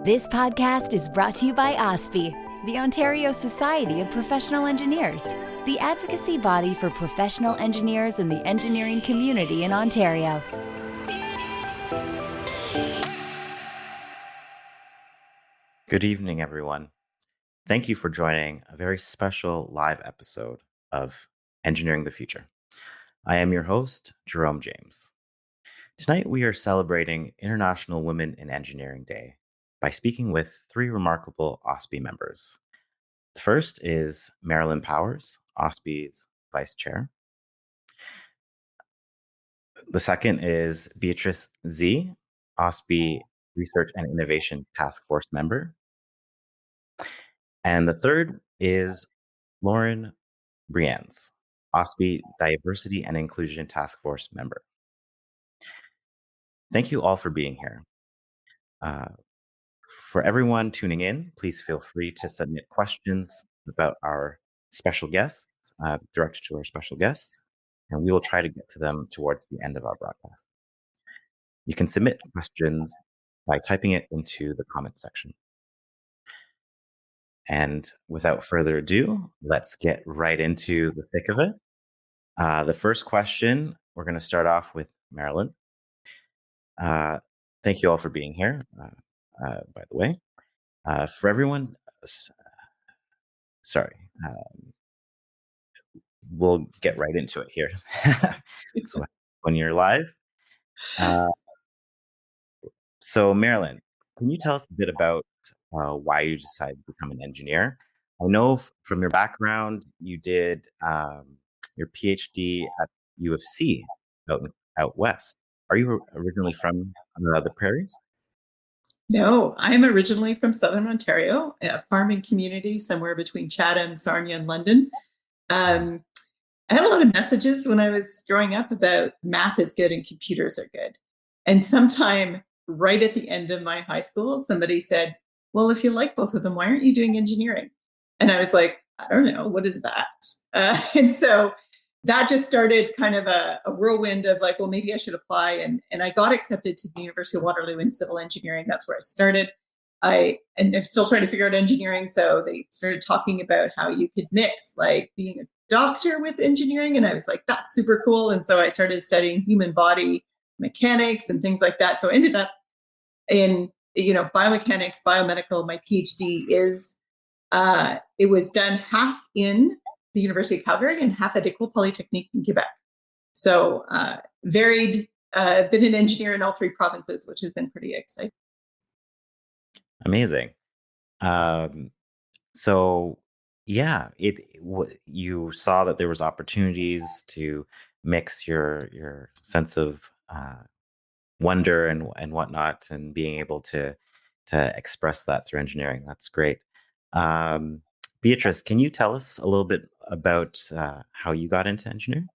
This podcast is brought to you by OSPE, the Ontario Society of Professional Engineers, the advocacy body for professional engineers in the engineering community in Ontario. Good evening, everyone. Thank you for joining a very special live episode of Engineering the Future. I am your host, Jerome James. Tonight, we are celebrating International Women in Engineering Day by speaking with three remarkable OSPE members. The first is Marilyn Powers, OSPE's Vice Chair. The second is Beatrice Sze, OSPE Research and Innovation Task Force member. And the third is Lauren Briens, OSPE Diversity and Inclusion Task Force member. Thank you all for being here. For everyone tuning in, please feel free to submit questions about our special guests, directed to our special guests, and we will try to get to them towards the end of our broadcast. You can submit questions by typing it into the comment section. And without further ado, let's get right into the thick of it. The first question, we're going to start off with Marilyn. Thank you all for being here, by the way. For everyone, we'll get right into it here. So when you're live. So Marilyn, can you tell us a bit about why you decided to become an engineer? I know from your background, you did your Ph.D. at U of C out west. Are you originally from the prairies? No, I'm originally from Southern Ontario, a farming community somewhere between Chatham, Sarnia, and London. I had a lot of messages when I was growing up about math is good and computers are good. And sometime right at the end of my high school, somebody said, well, if you like both of them, why aren't you doing engineering? And I was like, I don't know, what is that? And so that just started kind of a whirlwind of like, well, maybe I should apply. And I got accepted to the University of Waterloo in civil engineering. That's where I started. And I'm still trying to figure out engineering. So they started talking about how you could mix like being a doctor with engineering. And I was like, that's super cool. And so I started studying human body mechanics and things like that. So I ended up in, biomechanics, biomedical. My PhD is, it was done half in the University of Calgary and half at École Polytechnique in Quebec. So been an engineer in all three provinces, which has been pretty exciting. Amazing. So yeah, you saw that there was opportunities to mix your sense of wonder and whatnot, and being able to express that through engineering. That's great. Beatrice, can you tell us a little bit about how you got into engineering?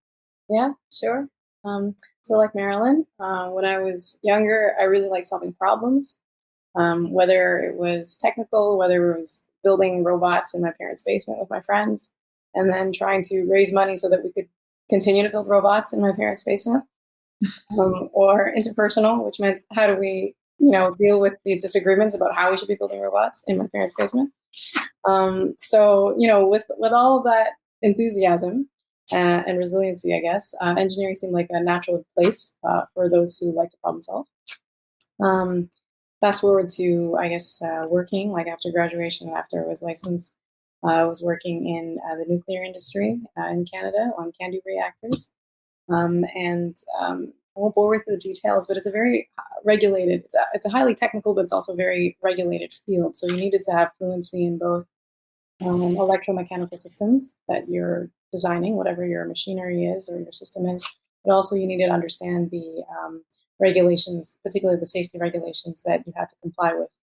Yeah, sure. So like Marilyn, when I was younger, I really liked solving problems, whether it was technical, whether it was building robots in my parents' basement with my friends, and then trying to raise money so that we could continue to build robots in my parents' basement, or interpersonal, which meant how do we, deal with the disagreements about how we should be building robots in my parents' basement. So, with all of that enthusiasm and resiliency, I guess, engineering seemed like a natural place for those who like to problem solve. Fast forward to, I guess, working, like after graduation, after I was licensed, I was working in the nuclear industry in Canada on CANDU reactors. I won't bore with the details, but it's a very regulated, it's a highly technical, but it's also very regulated field. So you needed to have fluency in both electromechanical systems that you're designing, whatever your machinery is or your system is, but also you needed to understand the regulations, particularly the safety regulations that you had to comply with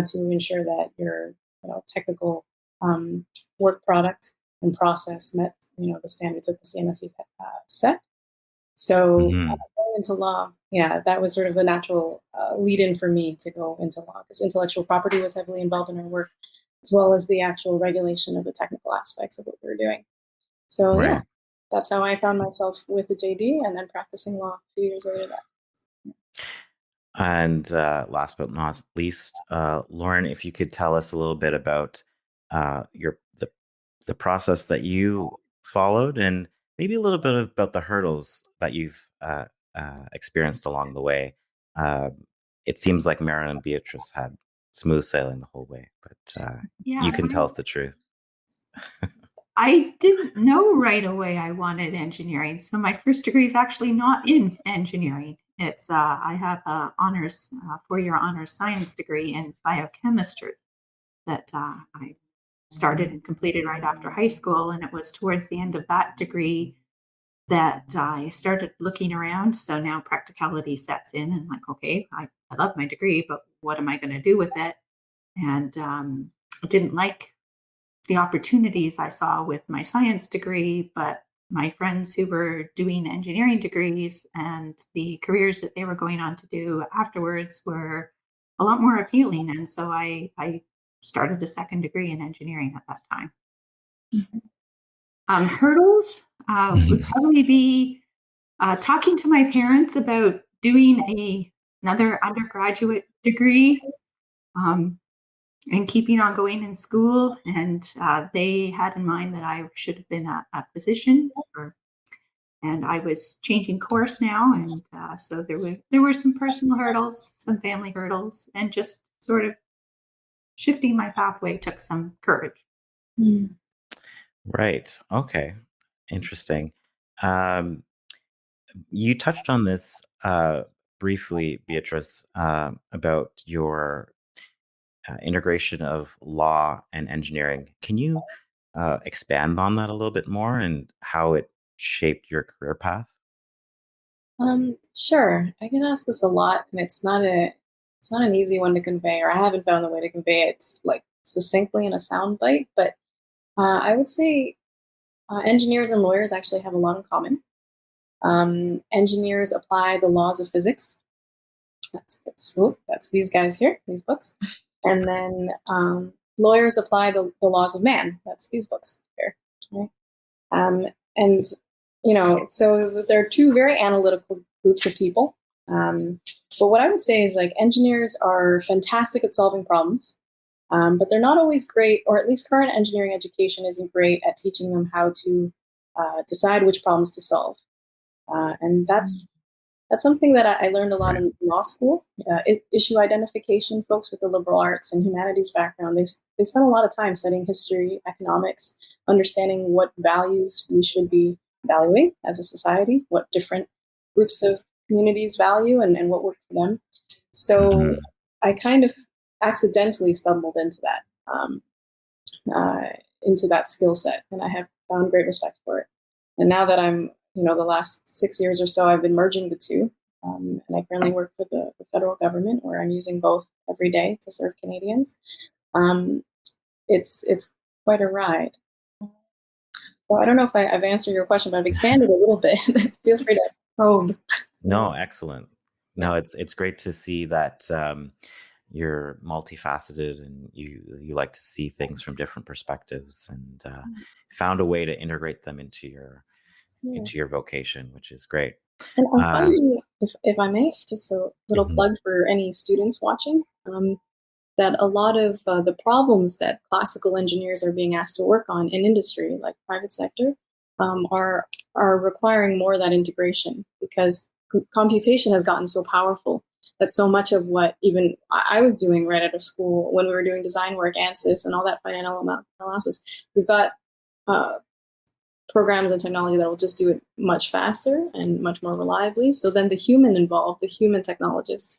to ensure that your technical work product and process met the standards that the CNSE set. So going into law, that was sort of the natural lead-in for me to go into law, because intellectual property was heavily involved in our work, as well as the actual regulation of the technical aspects of what we were doing. So Right. That's how I found myself with the JD and then practicing law a few years later. And last but not least, Lauren, if you could tell us a little bit about your the process that you followed, and maybe a little bit about the hurdles that you've experienced along the way. Uh, it seems like Marilyn and Beatrice had smooth sailing the whole way, but Yeah, you can tell us the truth. I didn't know right away I wanted engineering. So my first degree is actually not in engineering. It's I have a honors 4-year honors science degree in biochemistry that I started and completed right after high school. And it was towards the end of that degree that I started looking around. So now practicality sets in, and like, okay, I love my degree, but what am I going to do with it? And I didn't like the opportunities I saw with my science degree, but my friends who were doing engineering degrees and the careers that they were going on to do afterwards were a lot more appealing. And so I started a second degree in engineering at that time. Hurdles would probably be talking to my parents about doing another undergraduate degree. And keeping on going in school. And they had in mind that I should have been a physician, and I was changing course now. And so there were some personal hurdles, some family hurdles, and just sort of shifting my pathway took some courage. Right. Okay. Interesting. You touched on this briefly, Beatrice, about your integration of law and engineering. Can you expand on that a little bit more and how it shaped your career path? Sure. I get asked this a lot, and it's not an easy one to convey, or I haven't found the way to convey it like succinctly in a sound bite. But I would say engineers and lawyers actually have a lot in common. Engineers apply the laws of physics. That's these guys here, these books. And then lawyers apply the laws of man. That's these books here. Right? And, so there are two very analytical groups of people. But what I would say is, like, engineers are fantastic at solving problems, but they're not always great, or at least current engineering education isn't great at teaching them how to decide which problems to solve. And that's something that I learned a lot in law school. Issue identification, folks with the liberal arts and humanities background, they spend a lot of time studying history, economics, understanding what values we should be valuing as a society, what different groups of communities value, and what works for them. So I kind of accidentally stumbled into that skill set, and I have found great respect for it. And now that I'm the last 6 years or so, I've been merging the two. And I currently work for the federal government, where I'm using both every day to serve Canadians. It's quite a ride. So I don't know if I've answered your question, but I've expanded a little bit. Feel free to probe. No, excellent. No, it's great to see that you're multifaceted and you like to see things from different perspectives, and found a way to integrate them into your vocation, which is great. And I'm finding, if I may, just a little plug for any students watching, that a lot of the problems that classical engineers are being asked to work on in industry, like private sector, are requiring more of that integration, because computation has gotten so powerful that so much of what even I was doing right out of school, when we were doing design work, ANSYS, and all that finite analysis, we've got programs and technology that will just do it much faster and much more reliably. So then the human involved, the human technologist,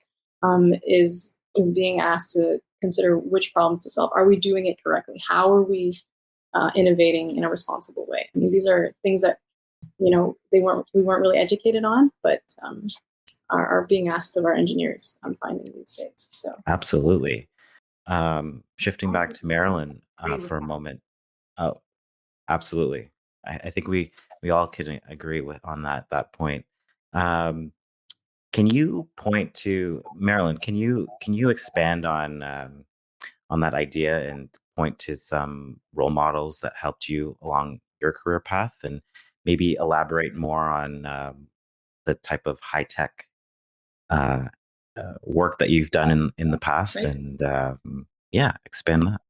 is being asked to consider which problems to solve. Are we doing it correctly? How are we innovating in a responsible way? I mean, these are things that we weren't really educated on, but are being asked of our engineers, I'm finding these days. So absolutely. Shifting back to Marilyn for a moment. Oh, absolutely. I think we all can agree on that point. Can you point to Marilyn? Can you expand on that idea and point to some role models that helped you along your career path, and maybe elaborate more on the type of high tech work that you've done in the past, Right. and expand that.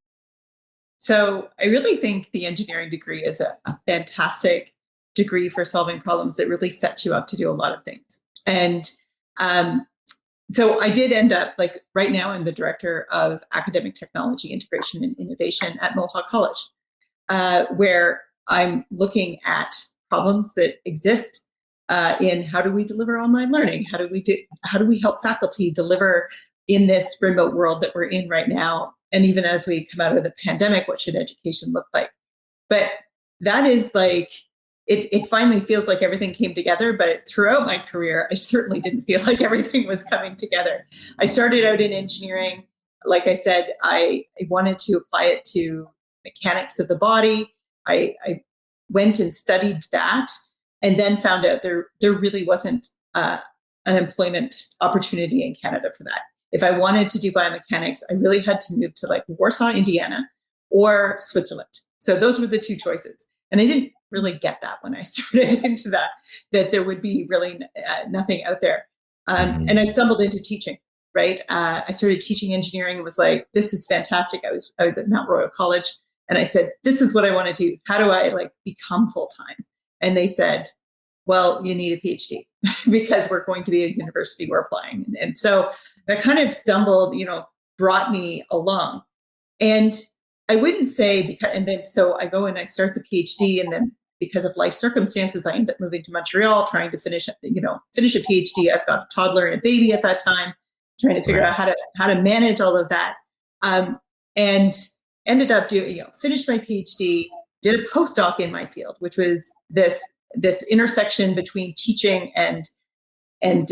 So I really think the engineering degree is a fantastic degree for solving problems that really sets you up to do a lot of things. And so I did end up, like, right now I'm the director of academic technology integration and innovation at Mohawk College, where I'm looking at problems that exist in how do we deliver online learning? How do we help faculty deliver in this remote world that we're in right now? And even as we come out of the pandemic, what should education look like? But that is like, it finally feels like everything came together. But throughout my career, I certainly didn't feel like everything was coming together. I started out in engineering. Like I said, I wanted to apply it to mechanics of the body. I went and studied that, and then found out there really wasn't an employment opportunity in Canada for that. If I wanted to do biomechanics, I really had to move to like Warsaw, Indiana, or Switzerland. So those were the two choices. And I didn't really get that when I started into that there would be really nothing out there. And I stumbled into teaching, right? I started teaching engineering and was like, this is fantastic. I was at Mount Royal College, and I said, this is what I want to do. How do I like become full-time? And they said, well, you need a PhD because we're going to be a university we're applying. And so that kind of brought me along. And I wouldn't say so I go and I start the PhD, and then because of life circumstances, I end up moving to Montreal, trying to finish a PhD. I've got a toddler and a baby at that time, trying to figure out how to manage all of that. And ended up finished my PhD, did a postdoc in my field, which was this intersection between teaching and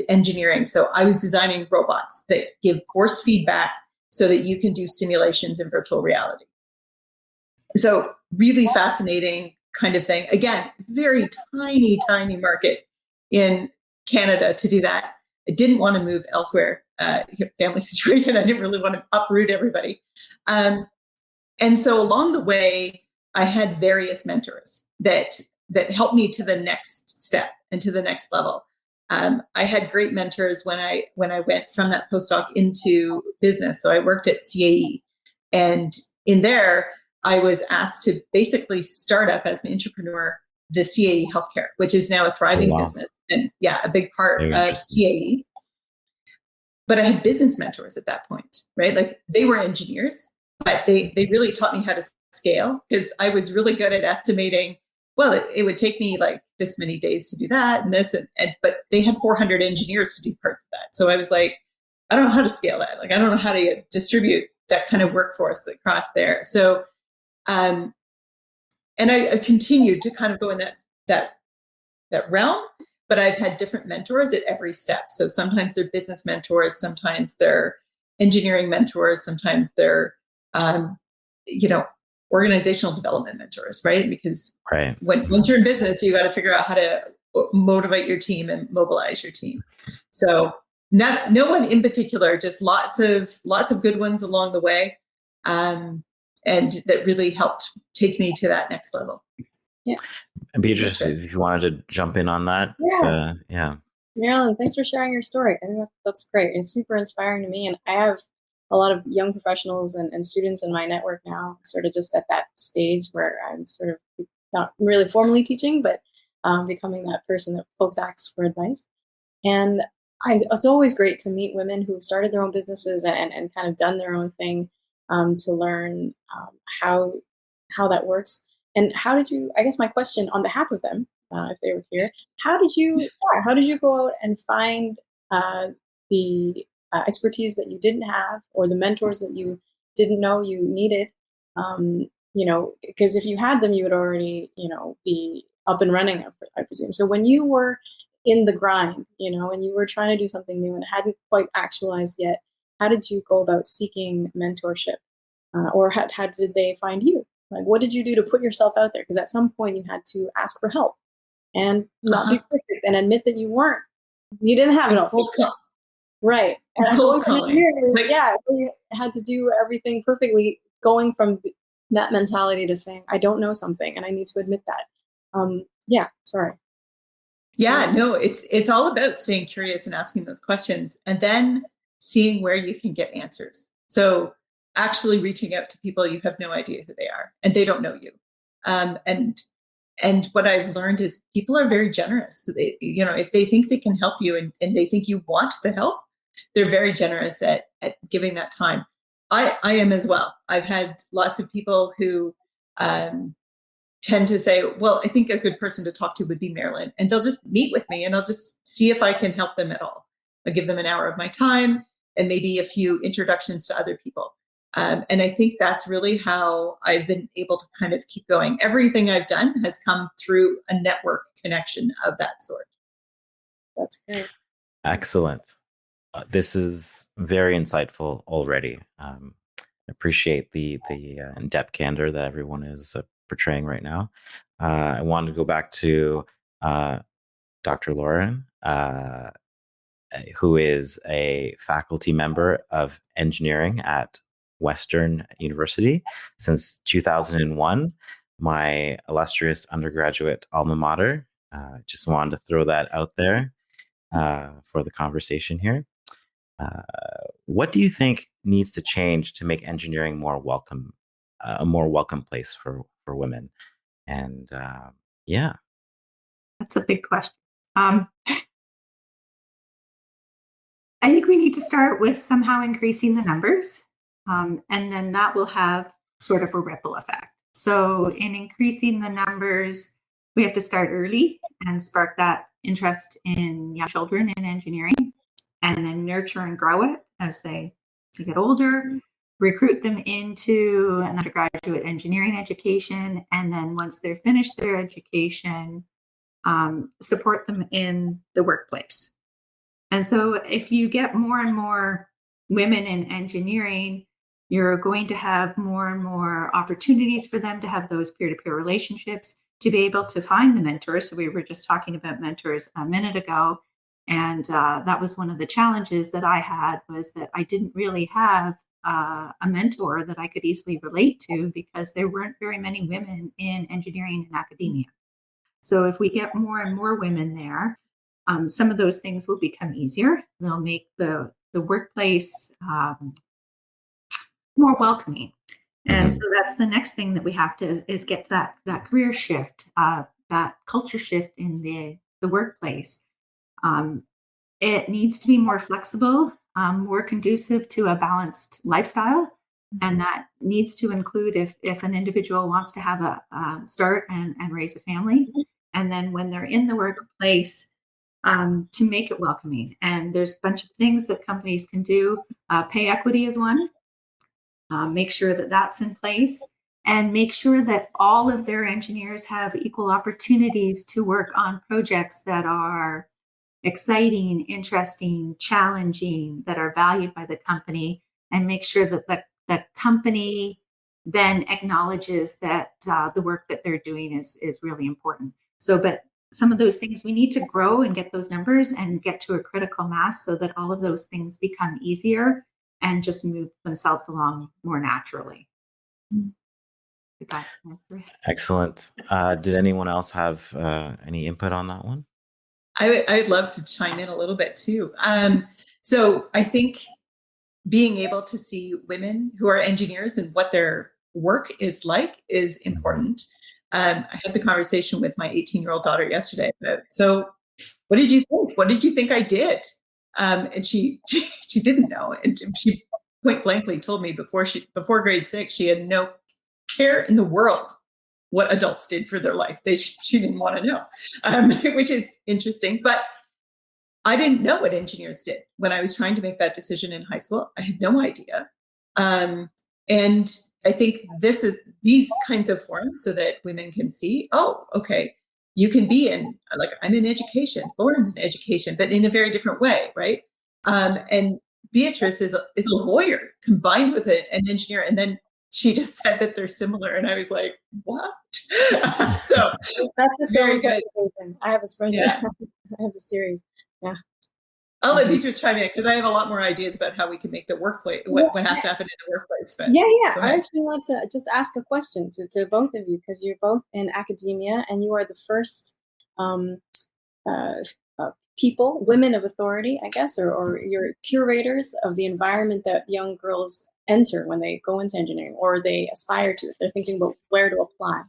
engineering. So I was designing robots that give force feedback so that you can do simulations in virtual reality. So really fascinating kind of thing. Again, very tiny market in Canada to do that. I didn't want to move elsewhere. Family situation. I didn't really want to uproot everybody. And so along the way, I had various mentors that helped me to the next step and to the next level. I had great mentors when I went from that postdoc into business. So I worked at CAE, and in there, I was asked to basically start up as an entrepreneur the CAE Healthcare, which is now a thriving business, and a big part of CAE. But I had business mentors at that point, right? Like, they were engineers, but they really taught me how to scale, because I was really good at estimating. Well, it would take me like this many days to do that and this, but they had 400 engineers to do parts of that. So I was like, I don't know how to scale that. Like, I don't know how to distribute that kind of workforce across there. So, and I continued to kind of go in that realm, but I've had different mentors at every step. So sometimes they're business mentors, sometimes they're engineering mentors, sometimes they're, organizational development mentors, right? Because once you're in business, you got to figure out how to motivate your team and mobilize your team. So no one in particular, just lots of good ones along the way. And that really helped take me to that next level. Yeah. And Beatrice, if you wanted to jump in on that. Yeah. Marilyn, thanks for sharing your story. I think that's great. It's super inspiring to me. And I have a lot of young professionals and students in my network now, sort of just at that stage where I'm sort of not really formally teaching, but becoming that person that folks ask for advice. And it's always great to meet women who've started their own businesses and kind of done their own thing to learn how that works. And how did you, I guess my question on behalf of them, if they were here, how did you go out and find the expertise that you didn't have, or the mentors that you didn't know you needed? Because if you had them, you would already, be up and running, I presume. So when you were in the grind, and you were trying to do something new and hadn't quite actualized yet, how did you go about seeking mentorship? Or how did they find you? Like, what did you do to put yourself out there? Because at some point you had to ask for help and not be perfect and admit that you didn't have it all. Right. And cold calling. You had to do everything perfectly, going from that mentality to saying, I don't know something and I need to admit that. Sorry. Yeah, no, it's all about staying curious and asking those questions. And then seeing where you can get answers. So actually reaching out to people, you have no idea who they are and they don't know you. And what I've learned is people are very generous. They, if they think they can help you and they think you want the help, they're very generous at giving that time. I am as well. I've had lots of people who tend to say, well, I think a good person to talk to would be Marilyn. And they'll just meet with me and I'll just see if I can help them at all. I'll give them an hour of my time and maybe a few introductions to other people. And I think that's really how I've been able to kind of keep going. Everything I've done has come through a network connection of that sort. That's great. Excellent. This is very insightful already. Appreciate the in-depth candor that everyone is portraying right now. I wanted to go back to Dr. Lauren, who is a faculty member of engineering at Western University since 2001, my illustrious undergraduate alma mater. Just wanted to throw that out there for the conversation here. What do you think needs to change to make engineering more welcome, a more welcome place for women? And yeah, that's a big question. I think we need to start with somehow increasing the numbers, and then that will have sort of a ripple effect. So in increasing the numbers, we have to start early and spark that interest in young children in engineering, and then nurture and grow it as they get older, recruit them into an undergraduate engineering education, and then once they're finished their education, support them in the workplace. And so if you get more and more women in engineering, you're going to have more and more opportunities for them to have those peer-to-peer relationships, to be able to find the mentors. So we were just talking about mentors a minute ago. And that was one of the challenges that I had, was that I didn't really have a mentor that I could easily relate to, because there weren't very many women in engineering and academia. So if we get more and more women there, some of those things will become easier. They'll make the workplace more welcoming. And so that's the next thing that we have to is get that career shift, that culture shift in the workplace. It needs to be more flexible, more conducive to a balanced lifestyle. And that needs to include if an individual wants to have a start and raise a family. And then when they're in the workplace, to make it welcoming. And there's a bunch of things that companies can do. Pay equity is one. Make sure that that's in place, and make sure that all of their engineers have equal opportunities to work on projects that are exciting, interesting, challenging, that are valued by the company, and make sure that the company then acknowledges that the work that they're doing is really important. So, but some of those things we need to grow and get those numbers and get to a critical mass so that all of those things become easier and just move themselves along more naturally. Excellent. Did anyone else have any input on that one? I would love to chime in a little bit too. So I think being able to see women who are engineers and what their work is like is important. I had the conversation with my 18-year-old daughter yesterday about, so what did you think? What did you think I did? And she didn't know. And she point blankly told me before grade 6, she had no care in the world what adults did for their life. She didn't want to know, which is interesting. But I didn't know what engineers did when I was trying to make that decision in high school. I had no idea. And I think these kinds of forums so that women can see, oh, okay, you can be in, like, I'm in education, Lauren's in education, but in a very different way, right? And Beatrice is a lawyer combined with an engineer. And then she just said that they're similar. And I was like, what? So that's very good. I have a spreadsheet. Yeah. I have a series. Yeah. I'll let Beatrice chime in because I have a lot more ideas about how we can make the workplace, what has to happen in the workplace. But yeah. I actually want to just ask a question to both of you, because you're both in academia and you are the first people, women of authority, I guess, or your curators of the environment that young girls enter when they go into engineering, or they aspire to if they're thinking about where to apply,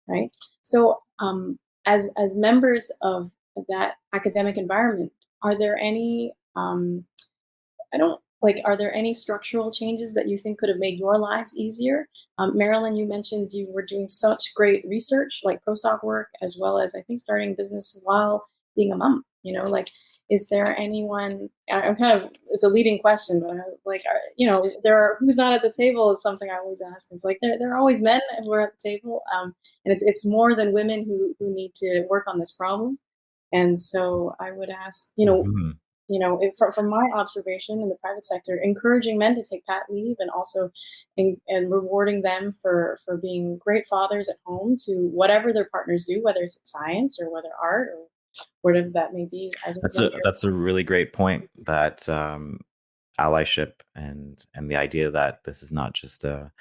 right? So as members of that academic environment, are there any are there any structural changes that you think could have made your lives easier? Marilyn, you mentioned you were doing such great research, like postdoc work, as well as I think starting business while being a mom. Is there anyone? I'm kind of, it's a leading question, but who's not at the table is something I always ask. It's like there are always men who are at the table, and it's more than women who need to work on this problem. And so I would ask, from my observation in the private sector, encouraging men to take pat leave, and also and rewarding them for being great fathers at home to whatever their partners do, whether it's science or whether art or whatever that may be. That's a really great point, that allyship and the idea that this is not just a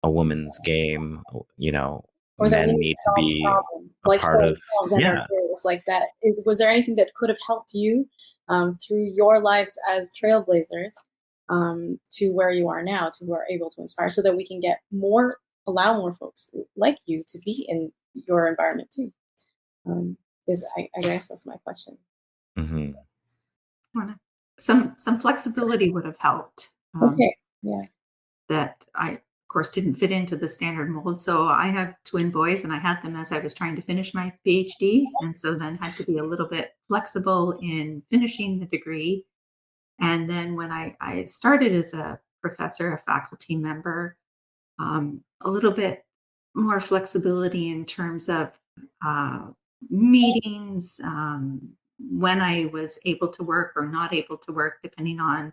woman's game. Or men need to be a part of. Yeah. Like that was there anything that could have helped you through your lives as trailblazers to where you are now, to who are able to inspire, so that we can allow more folks like you to be in your environment too? I guess that's my question. Mm-hmm. Some flexibility would have helped. Okay. Yeah. That I, of course, didn't fit into the standard mold. So I have twin boys, and I had them as I was trying to finish my Ph.D. And so then had to be a little bit flexible in finishing the degree. And then when I started as a professor, a faculty member, a little bit more flexibility in terms of meetings, when I was able to work or not able to work, depending on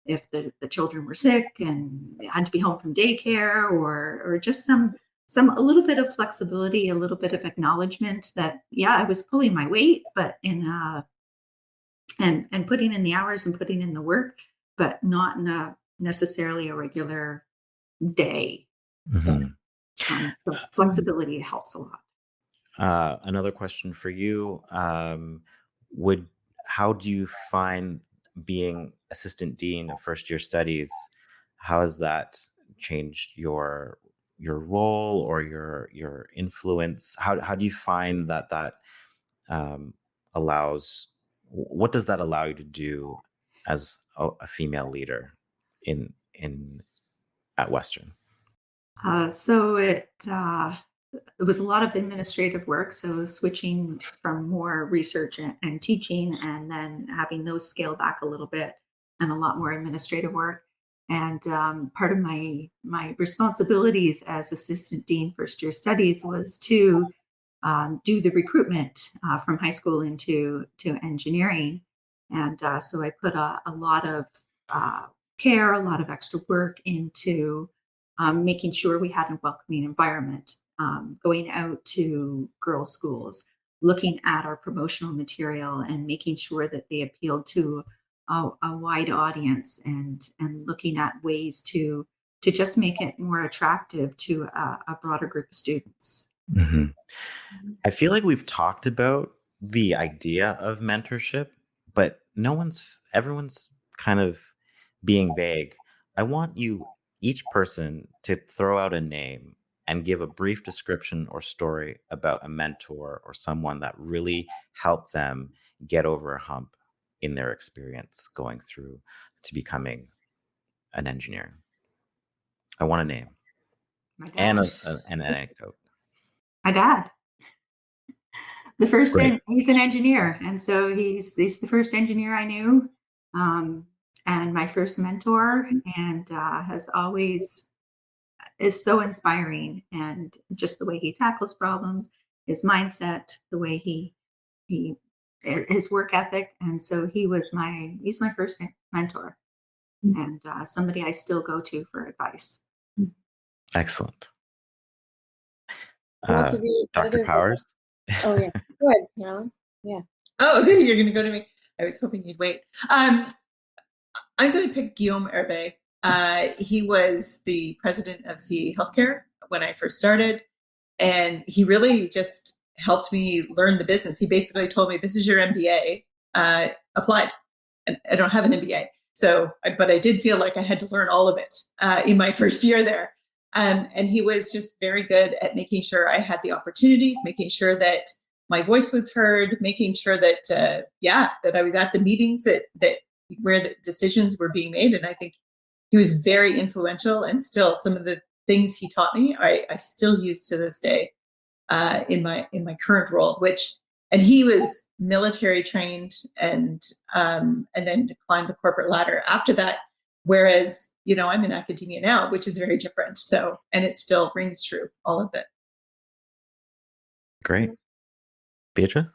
if the children were sick and had to be home from daycare, or just a little bit of flexibility, a little bit of acknowledgement that, yeah, I was pulling my weight, but and putting in the hours and putting in the work, but not in necessarily a regular day. Mm-hmm. So flexibility helps a lot. Another question for you. How do you find being assistant dean of first year studies? How has that changed your role or your influence? How do you find that allows? What does that allow you to do as a female leader at Western? So it was a lot of administrative work. So switching from more research and teaching, and then having those scale back a little bit, and a lot more administrative work. And part of my responsibilities as assistant dean first year studies was to do the recruitment from high school into engineering. And so I put a lot of care, a lot of extra work into making sure we had a welcoming environment, going out to girls' schools, looking at our promotional material and making sure that they appealed to a wide audience, and looking at ways to just make it more attractive to a broader group of students. Mm-hmm. I feel like we've talked about the idea of mentorship, but everyone's kind of being vague. I want each person to throw out a name and give a brief description or story about a mentor or someone that really helped them get over a hump in their experience going through to becoming an engineer. I want a name and an anecdote. My dad. The first he's an engineer, and so he's the first engineer I knew, and my first mentor, and has always is so inspiring, and just the way he tackles problems, his mindset, the way he his work ethic, and so he's my first mentor, and somebody I still go to for advice. Excellent. Dr. Powers. Oh yeah, go ahead, Marilyn. Yeah. Oh, okay. You're going to go to me. I was hoping you'd wait. I'm going to pick Guillaume Hervé. He was the president of CA Healthcare when I first started, and he really just helped me learn the business. He basically told me, this is your MBA. applied. And I don't have an MBA. But I did feel like I had to learn all of it in my first year there. And he was just very good at making sure I had the opportunities, making sure that my voice was heard, making sure that, that I was at the meetings that where the decisions were being made. And I think he was very influential, and still some of the things he taught me, I still use to this day in my current role, and he was military trained and then climbed the corporate ladder after that. Whereas, I'm in academia now, which is very different. So, and it still rings true, all of it. Great. Beatrice?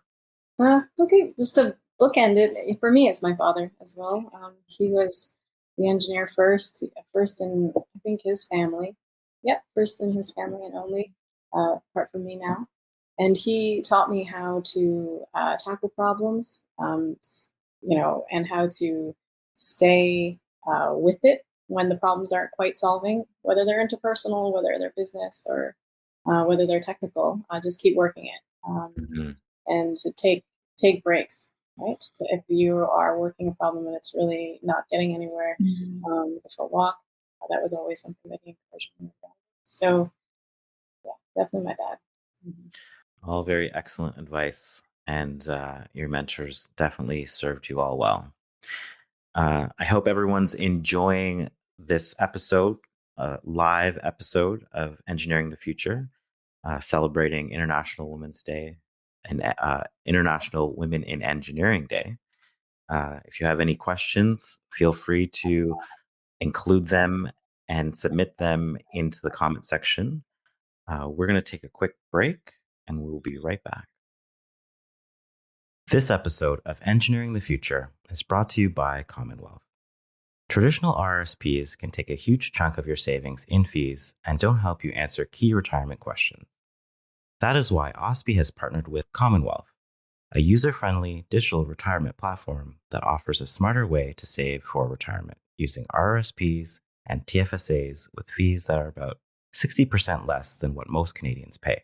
Okay, just to bookend it, for me, it's my father as well. He was the engineer first in, I think, his family. Yeah, first in his family and only, apart from me now. And he taught me how to tackle problems, and how to stay with it when the problems aren't quite solving, whether they're interpersonal, whether they're business, or whether they're technical. Just keep working it, and to take breaks. Right? If you are working a problem and it's really not getting anywhere, go for a walk. That was always something that he encouraged me about. So, yeah, definitely my dad. All very excellent advice, and your mentors definitely served you all well. I hope everyone's enjoying this episode, live episode of Engineering the Future, celebrating International Women's Day and International Women in Engineering Day. If you have any questions, feel free to include them and submit them into the comment section. We're going to take a quick break, and we'll be right back. This episode of Engineering the Future is brought to you by Commonwealth. Traditional RRSPs can take a huge chunk of your savings in fees and don't help you answer key retirement questions. That is why OSPE has partnered with Commonwealth, a user-friendly digital retirement platform that offers a smarter way to save for retirement using RRSPs and TFSAs with fees that are about 60% less than what most Canadians pay.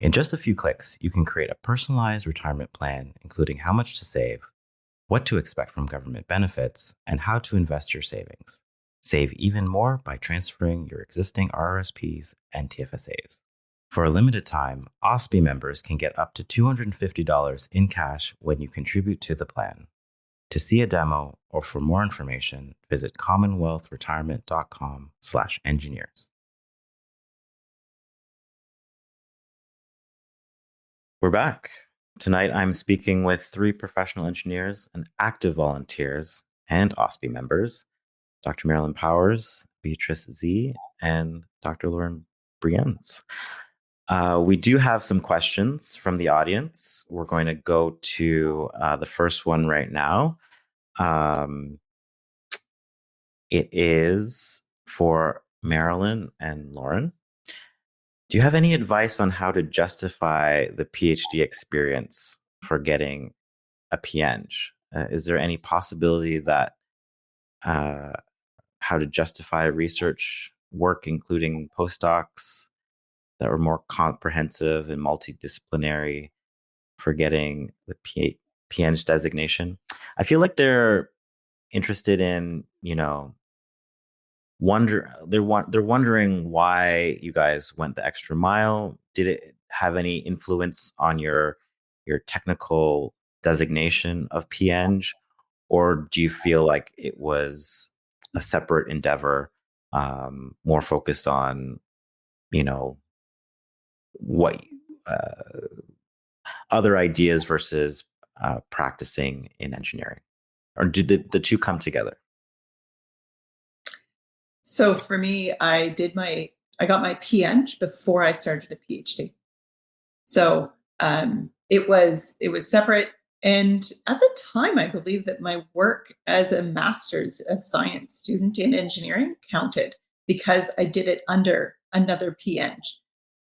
In just a few clicks, you can create a personalized retirement plan, including how much to save, what to expect from government benefits, and how to invest your savings. Save even more by transferring your existing RRSPs and TFSAs. For a limited time, OSPE members can get up to $250 in cash when you contribute to the plan. To see a demo or for more information, visit commonwealthretirement.com/engineers. We're back. Tonight, I'm speaking with 3 professional engineers and active volunteers and OSPE members, Dr. Marilyn Powers, Beatrice Sze, and Dr. Lauren Briens. We do have some questions from the audience. We're going to go to the first one right now. It is for Marilyn and Lauren. Do you have any advice on how to justify the Ph.D. experience for getting a P.Eng? Is there any possibility that how to justify research work, including postdocs that were more comprehensive and multidisciplinary, for getting the P.Eng designation? I feel like they're interested in, they're wondering why you guys went the extra mile. Did it have any influence on your technical designation of P.Eng, or do you feel like it was a separate endeavor, more focused on, what other ideas versus practicing in engineering, or did the two come together? So for me, I got my P.Eng before I started a PhD. So it was separate. And at the time, I believe that my work as a Master's of Science student in engineering counted because I did it under another P.Eng.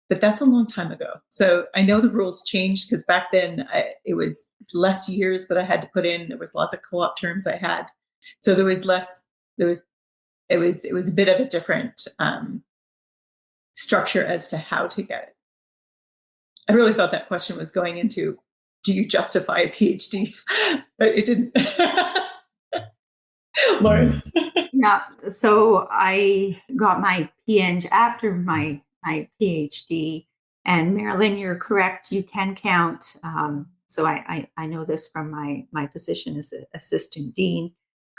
But that's a long time ago. So I know the rules changed, because back then it was less years that I had to put in. There was lots of co-op terms I had. So it was a bit of a different structure as to how to get it. I really thought that question was going into do you justify a PhD? But it didn't. Lauren. Yeah, so I got my P.Eng after my PhD. And Marilyn, you're correct. You can count. So I know this from my position as an assistant dean,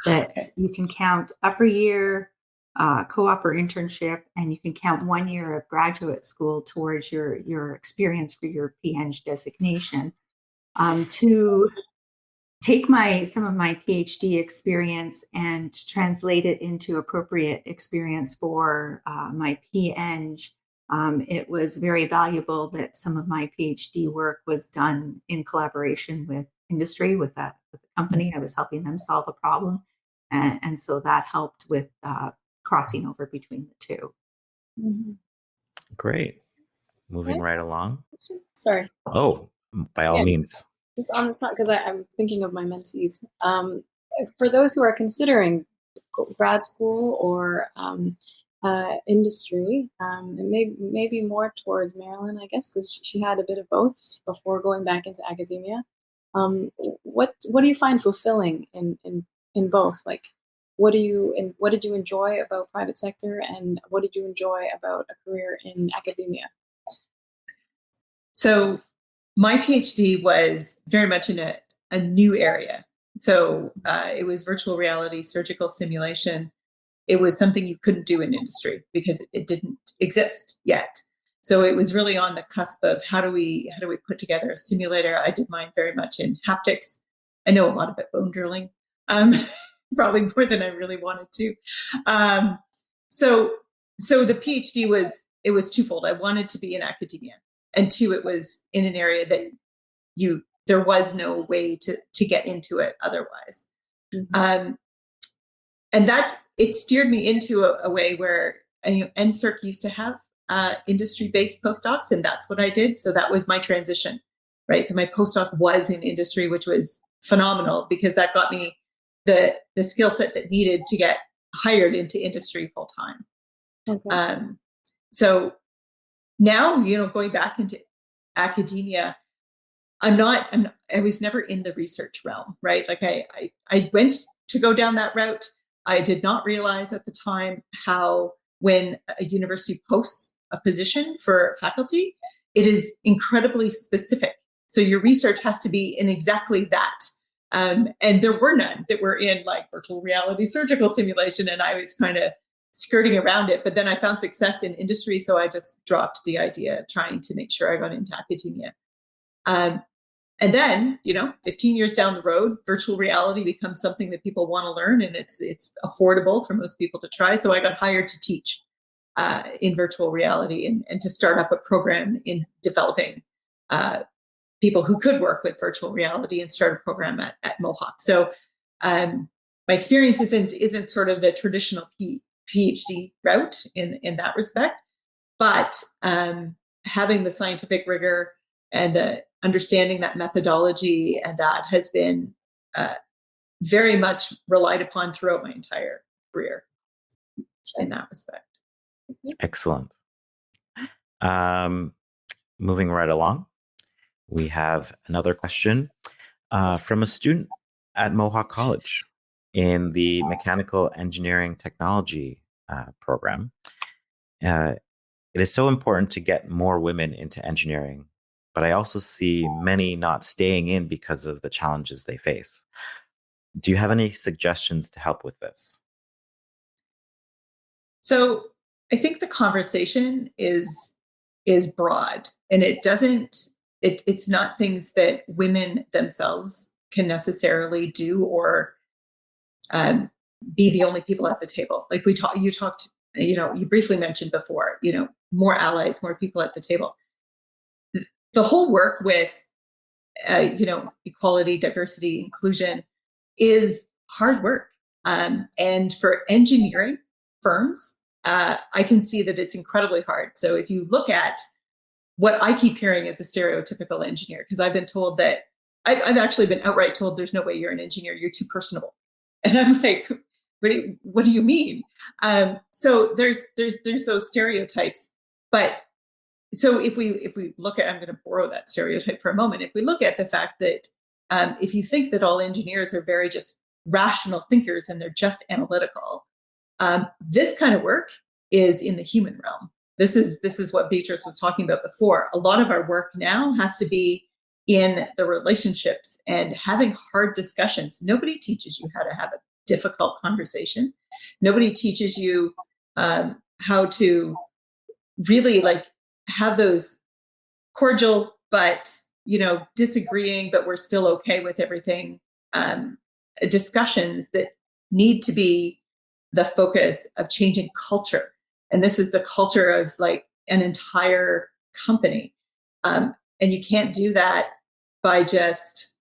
that you can count upper year, co-op or internship, and you can count 1 year of graduate school towards your experience for your P.Eng designation. To take some of my PhD experience and translate it into appropriate experience for my P.Eng. It was very valuable that some of my PhD work was done in collaboration with industry, with the company. I was helping them solve a problem. And so that helped with crossing over between the two. Mm-hmm. Great. Moving right along. Sorry. Oh, by all means. It's on the spot because I'm thinking of my mentees. For those who are considering grad school or industry, and maybe more towards Marilyn, I guess, because she had a bit of both before going back into academia. What do you find fulfilling in both? Like, what did you enjoy about private sector, and what did you enjoy about a career in academia? So my PhD was very much in a new area. So it was virtual reality surgical simulation. It was something you couldn't do in industry because it didn't exist yet. So it was really on the cusp of how do we put together a simulator. I did mine very much in haptics. I know a lot about bone drilling, probably more than I really wanted to. So the PhD was twofold. I wanted to be in academia, and two, it was in an area that there was no way to get into it otherwise. Mm-hmm. And that it steered me into a way where NSERC used to have industry-based postdocs, and that's what I did. So that was my transition, right? So my postdoc was in industry, which was phenomenal because that got me the skill set that needed to get hired into industry full time. Okay. So now, going back into academia, I was never in the research realm, right? Like I went to go down that route. I did not realize at the time how when a university posts a position for faculty, it is incredibly specific. So your research has to be in exactly that. And there were none that were in like virtual reality surgical simulation. And I was kind of skirting around it. But then I found success in industry. So I just dropped the idea of trying to make sure I got into academia. And then, 15 years down the road, virtual reality becomes something that people want to learn, and it's affordable for most people to try. So I got hired to teach in virtual reality and to start up a program in developing people who could work with virtual reality and start a program at Mohawk. So my experience isn't sort of the traditional PhD route in that respect, but having the scientific rigor and the understanding that methodology and that has been very much relied upon throughout my entire career in that respect. Excellent. Moving right along, we have another question from a student at Mohawk College in the Mechanical Engineering Technology program. It is so important to get more women into engineering, but I also see many not staying in because of the challenges they face. Do you have any suggestions to help with this? So I think the conversation is broad, and it's not things that women themselves can necessarily do or be the only people at the table. Like you talked, you briefly mentioned before, more allies, more people at the table. The whole work with, equality, diversity, inclusion is hard work. And for engineering firms, I can see that it's incredibly hard. So if you look at what I keep hearing as a stereotypical engineer, because I've been told that I've actually been outright told there's no way you're an engineer, you're too personable. And I'm like, what do you mean? So there's those stereotypes, but so if we look at, I'm going to borrow that stereotype for a moment. If we look at the fact that if you think that all engineers are very just rational thinkers and they're just analytical, this kind of work is in the human realm. This is what Beatrice was talking about before. A lot of our work now has to be in the relationships and having hard discussions. Nobody teaches you how to have a difficult conversation. Nobody teaches you how to really like have those cordial but disagreeing, but we're still okay with everything, discussions that need to be the focus of changing culture. And this is the culture of like an entire company. And you can't do that by just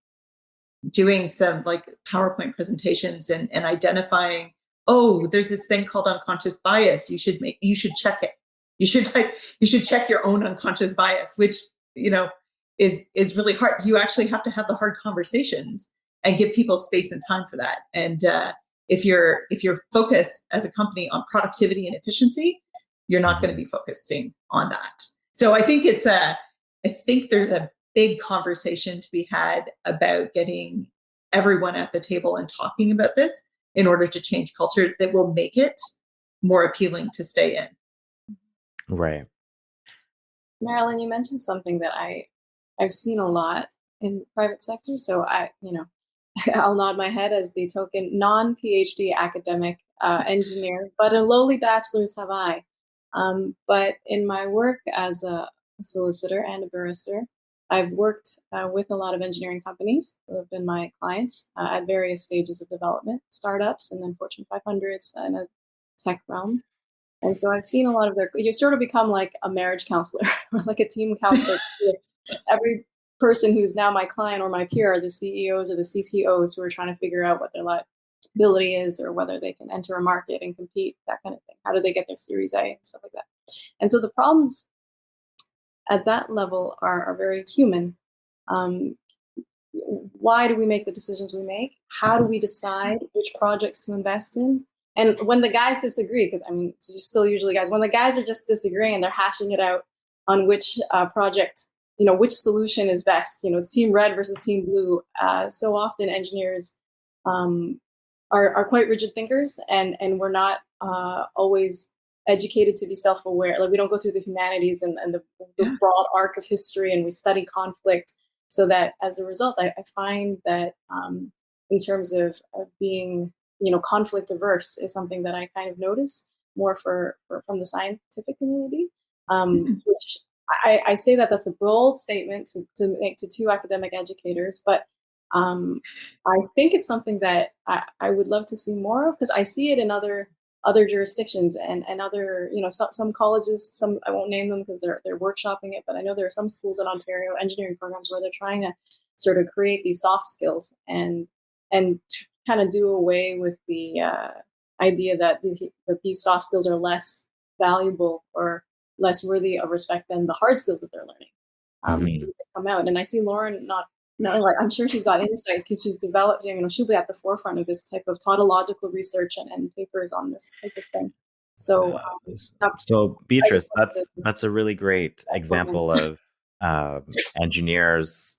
doing some like PowerPoint presentations and identifying, oh, there's this thing called unconscious bias. You should check it. You should check your own unconscious bias, which, is really hard. You actually have to have the hard conversations and give people space and time for that. And if you're focused as a company on productivity and efficiency, you're not going to be focusing on that. So I think I think there's a big conversation to be had about getting everyone at the table and talking about this in order to change culture that will make it more appealing to stay in. Right. Marilyn, you mentioned something that I've seen a lot in private sector. So I'll nod my head as the token non-PhD academic engineer, but a lowly bachelor's have I. But in my work as a solicitor and a barrister, I've worked with a lot of engineering companies who have been my clients at various stages of development, startups, and then Fortune 500s in a tech realm. And so I've seen a lot of you sort of become like a marriage counselor or like a team counselor. Every person who's now my client or my peer are the CEOs or the CTOs who are trying to figure out what their liability is or whether they can enter a market and compete, that kind of thing. How do they get their Series A and stuff like that? And so the problems at that level are very human. Why do we make the decisions we make? How do we decide which projects to invest in? And when the guys disagree, because it's still usually guys, when the guys are just disagreeing and they're hashing it out on which project, which solution is best, it's team red versus team blue. So often engineers are quite rigid thinkers and we're not always educated to be self-aware. Like we don't go through the humanities and the broad arc of history, and we study conflict, so that as a result, I find that in terms of being, conflict averse is something that I kind of notice more from the scientific community, which I say that's a bold statement to make to two academic educators, but I think it's something that I would love to see more of, because I see it in other jurisdictions and other, some colleges, some, I won't name them because they're workshopping it, but I know there are some schools in Ontario, engineering programs, where they're trying to sort of create these soft skills and kind of do away with the idea that these soft skills are less valuable or less worthy of respect than the hard skills that they're learning. Come out, and I see Lauren not like, I'm sure she's got insight because she's developing, she'll be at the forefront of this type of tautological research and papers on this type of thing. So, so Beatrice, that's a really great example of engineers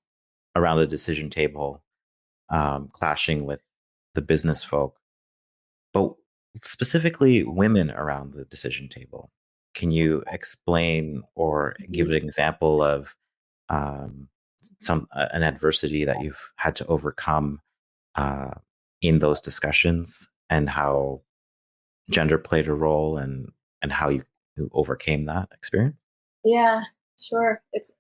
around the decision table clashing with the business folk, but specifically women around the decision table. Can you explain or give an example of an adversity that you've had to overcome in those discussions, and how gender played a role, and how you overcame that experience? Yeah, sure. It's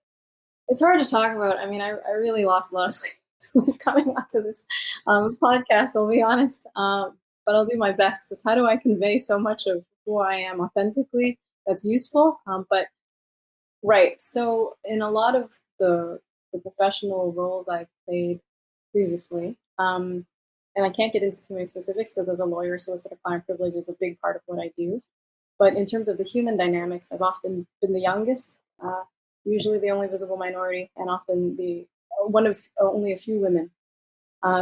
hard to talk about. I really lost a lot of sleep coming onto this podcast, I'll be honest. But I'll do my best. Just how do I convey so much of who I am authentically that's useful? But right. So in a lot of the professional roles I've played previously, and I can't get into too many specifics because as a lawyer, solicitor-client privilege is a big part of what I do. But in terms of the human dynamics, I've often been the youngest, usually the only visible minority, and often the one of only a few women.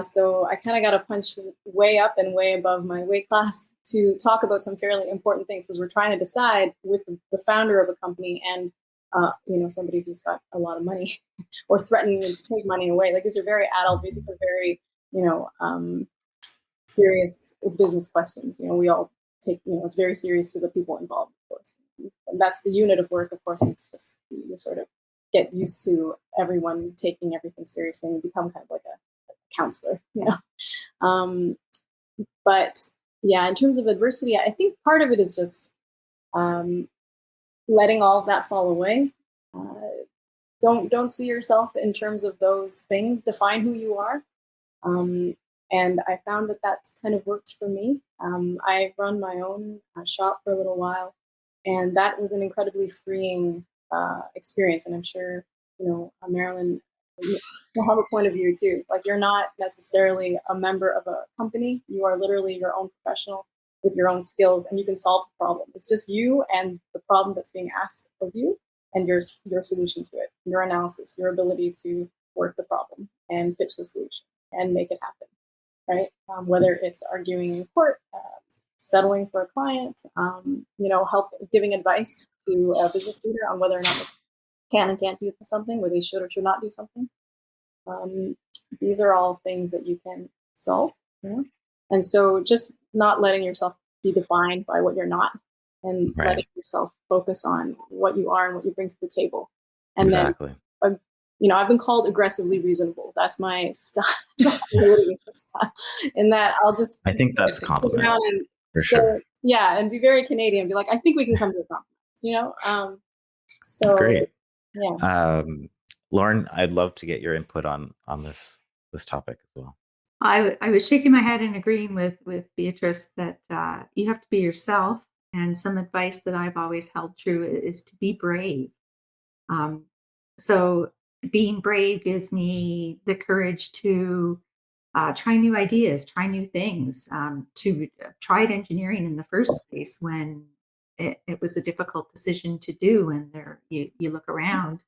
So I kind of got to punch way up and way above my weight class to talk about some fairly important things, because we're trying to decide with the founder of a company and somebody who's got a lot of money or threatening to take money away. Like these are very adult, these are very, serious business questions. We all take, it's very serious to the people involved, of course. And that's the unit of work, of course. It's just, you sort of get used to everyone taking everything seriously and become kind of like a counselor, But yeah, in terms of adversity, I think part of it is just letting all of that fall away. Don't see yourself in terms of those things. Define who you are. And I found that that's kind of worked for me. I run my own shop for a little while, and that was an incredibly freeing experience. And I'm sure, Marilyn will have a point of view too. Like you're not necessarily a member of a company. You are literally your own professional with your own skills, and you can solve the problem. It's just you and the problem that's being asked of you, and your solution to it, your analysis, your ability to work the problem and pitch the solution and make it happen. Right? Whether it's arguing in court, settling for a client, help giving advice to a business leader on whether or not they can and can't do something, where they should or should not do something. These are all things that you can solve. And so just not letting yourself be defined by what you're not, and letting yourself focus on what you are and what you bring to the table. And then I've been called aggressively reasonable. That's my style. In that I think that's a compliment. For sure. Yeah, and be very Canadian. Be like, I think we can come to a compromise. So great. Yeah. Lauren, I'd love to get your input on this topic as well. I was shaking my head and agreeing with Beatrice that you have to be yourself. And some advice that I've always held true is to be brave. So being brave gives me the courage to try new ideas, try new things, to tried engineering in the first place when it was a difficult decision to do. And you look around.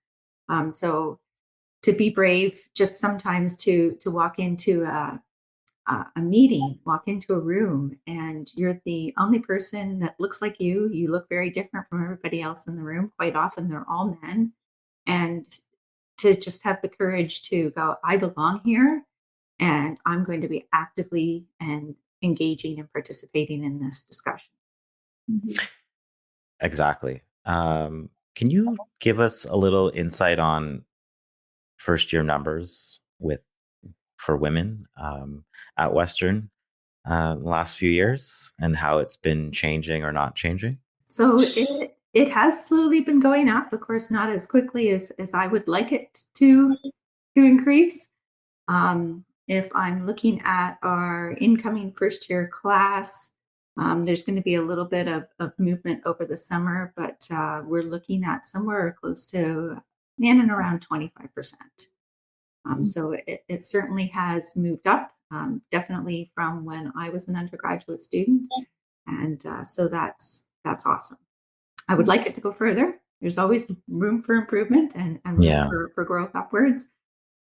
So to be brave, just sometimes to walk into a meeting, walk into a room, and you're the only person that looks like you. You look very different from everybody else in the room. Quite often they're all men. And to just have the courage to go, I belong here, and I'm going to be actively and engaging and participating in this discussion. Exactly. Can you give us a little insight on first year numbers for women at Western the last few years, and how it's been changing or not changing? So it has slowly been going up, of course, not as quickly as I would like it to increase. If I'm looking at our incoming first year class, there's going to be a little bit of movement over the summer, but we're looking at somewhere close to in and around 25%. So it certainly has moved up, definitely from when I was an undergraduate student. And so that's awesome. I would like it to go further. There's always room for improvement and room for growth upwards.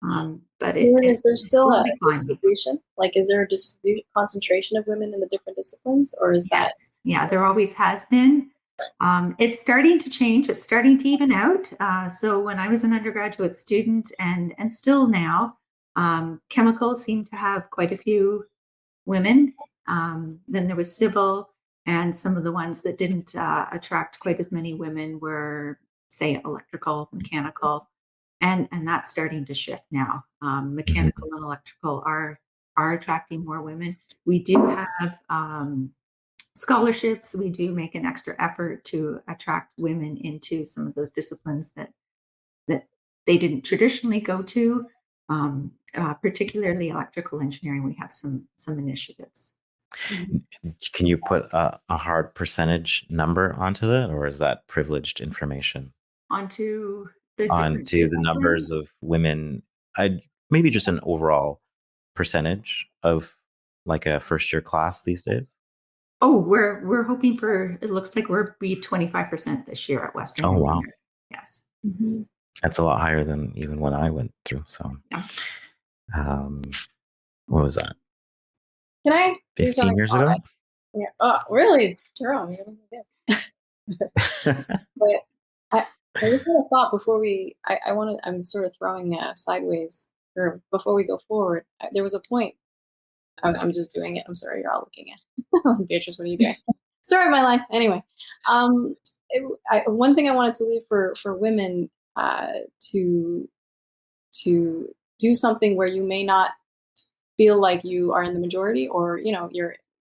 But is there still a distribution? Like, is there a concentration of women in the different disciplines, or is that? Yeah, there always has been. It's starting to change. It's starting to even out. So when I was an undergraduate student and still now, chemicals seem to have quite a few women. Then there was civil, and some of the ones that didn't attract quite as many women were, say, electrical, mechanical, and that's starting to shift now. Mechanical and electrical are attracting more women. We do have scholarships. We do make an extra effort to attract women into some of those disciplines that they didn't traditionally go to, particularly electrical engineering. We have some initiatives. Can you put a hard percentage number onto that, or is that privileged information? Onto the numbers of women, maybe just an overall percentage of like a first year class these days. Oh, we're hoping for, it looks like we're be 25% this year at Western. Oh, wow. Yes. That's a lot higher than even when I went through. So, what was that? Can I 15 years ago? Yeah. Oh, really? Jerome, you're good. But I just had a thought before I'm sort of throwing sideways, or before we go forward. There was a point. I'm just doing it. I'm sorry, you're all looking at Beatrice. What are you doing? Story of my life. Anyway, one thing I wanted to leave for women to do something where you may not feel like you are in the majority, or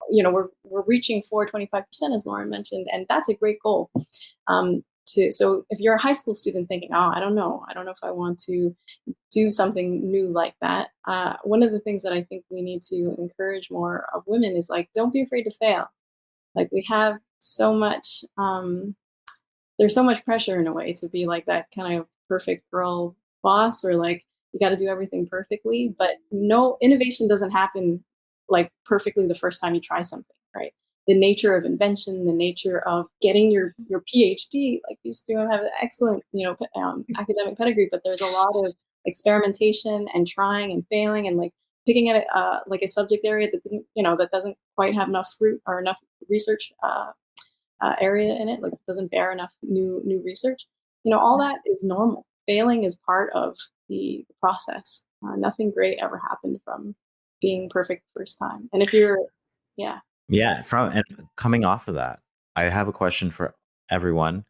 we're reaching for 25%, as Lauren mentioned, and that's a great goal. So if you're a high school student thinking, oh, I don't know if I want to do something new like that, one of the things that I think we need to encourage more of women is, like, don't be afraid to fail. Like, we have so much there's so much pressure in a way to be like that kind of perfect girl boss, or like you got to do everything perfectly. But no, innovation doesn't happen like perfectly the first time you try something, right? The nature of invention, the nature of getting your Ph.D. Like, these two have an excellent, academic pedigree, but there's a lot of experimentation and trying and failing, and like picking at like a subject area that didn't, that doesn't quite have enough fruit or enough research area in it, like it doesn't bear enough new research. All that is normal. Failing is part of the process. Nothing great ever happened from being perfect first time. And if you're, yeah. Yeah, and coming off of that, I have a question for everyone.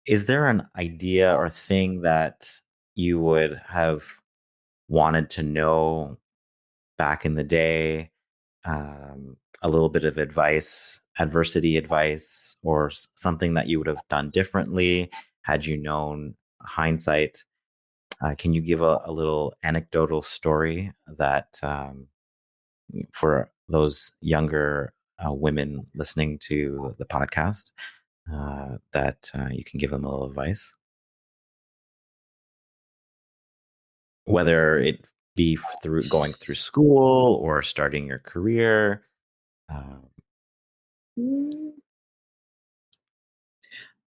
Is there an idea or thing that you would have wanted to know back in the day? A little bit of advice, adversity advice, or something that you would have done differently had you known hindsight? Can you give a little anecdotal story that for those younger women listening to the podcast, that you can give them a little advice? Whether it be through going through school or starting your career.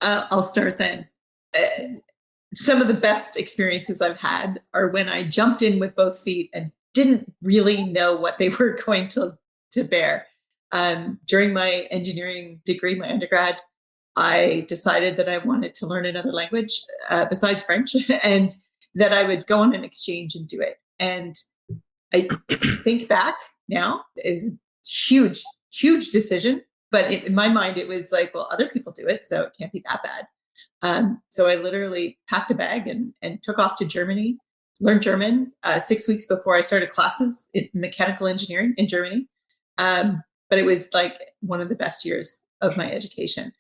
I'll start then. Some of the best experiences I've had are when I jumped in with both feet and didn't really know what they were going to bear. During my engineering degree, my undergrad, I decided that I wanted to learn another language besides French, and that I would go on an exchange and do it. And I think back now, it was a huge decision. But in my mind, it was like, well, other people do it, so it can't be that bad. So I literally packed a bag and took off to Germany, learned German 6 weeks before I started classes in mechanical engineering in Germany. But it was like one of the best years of my education.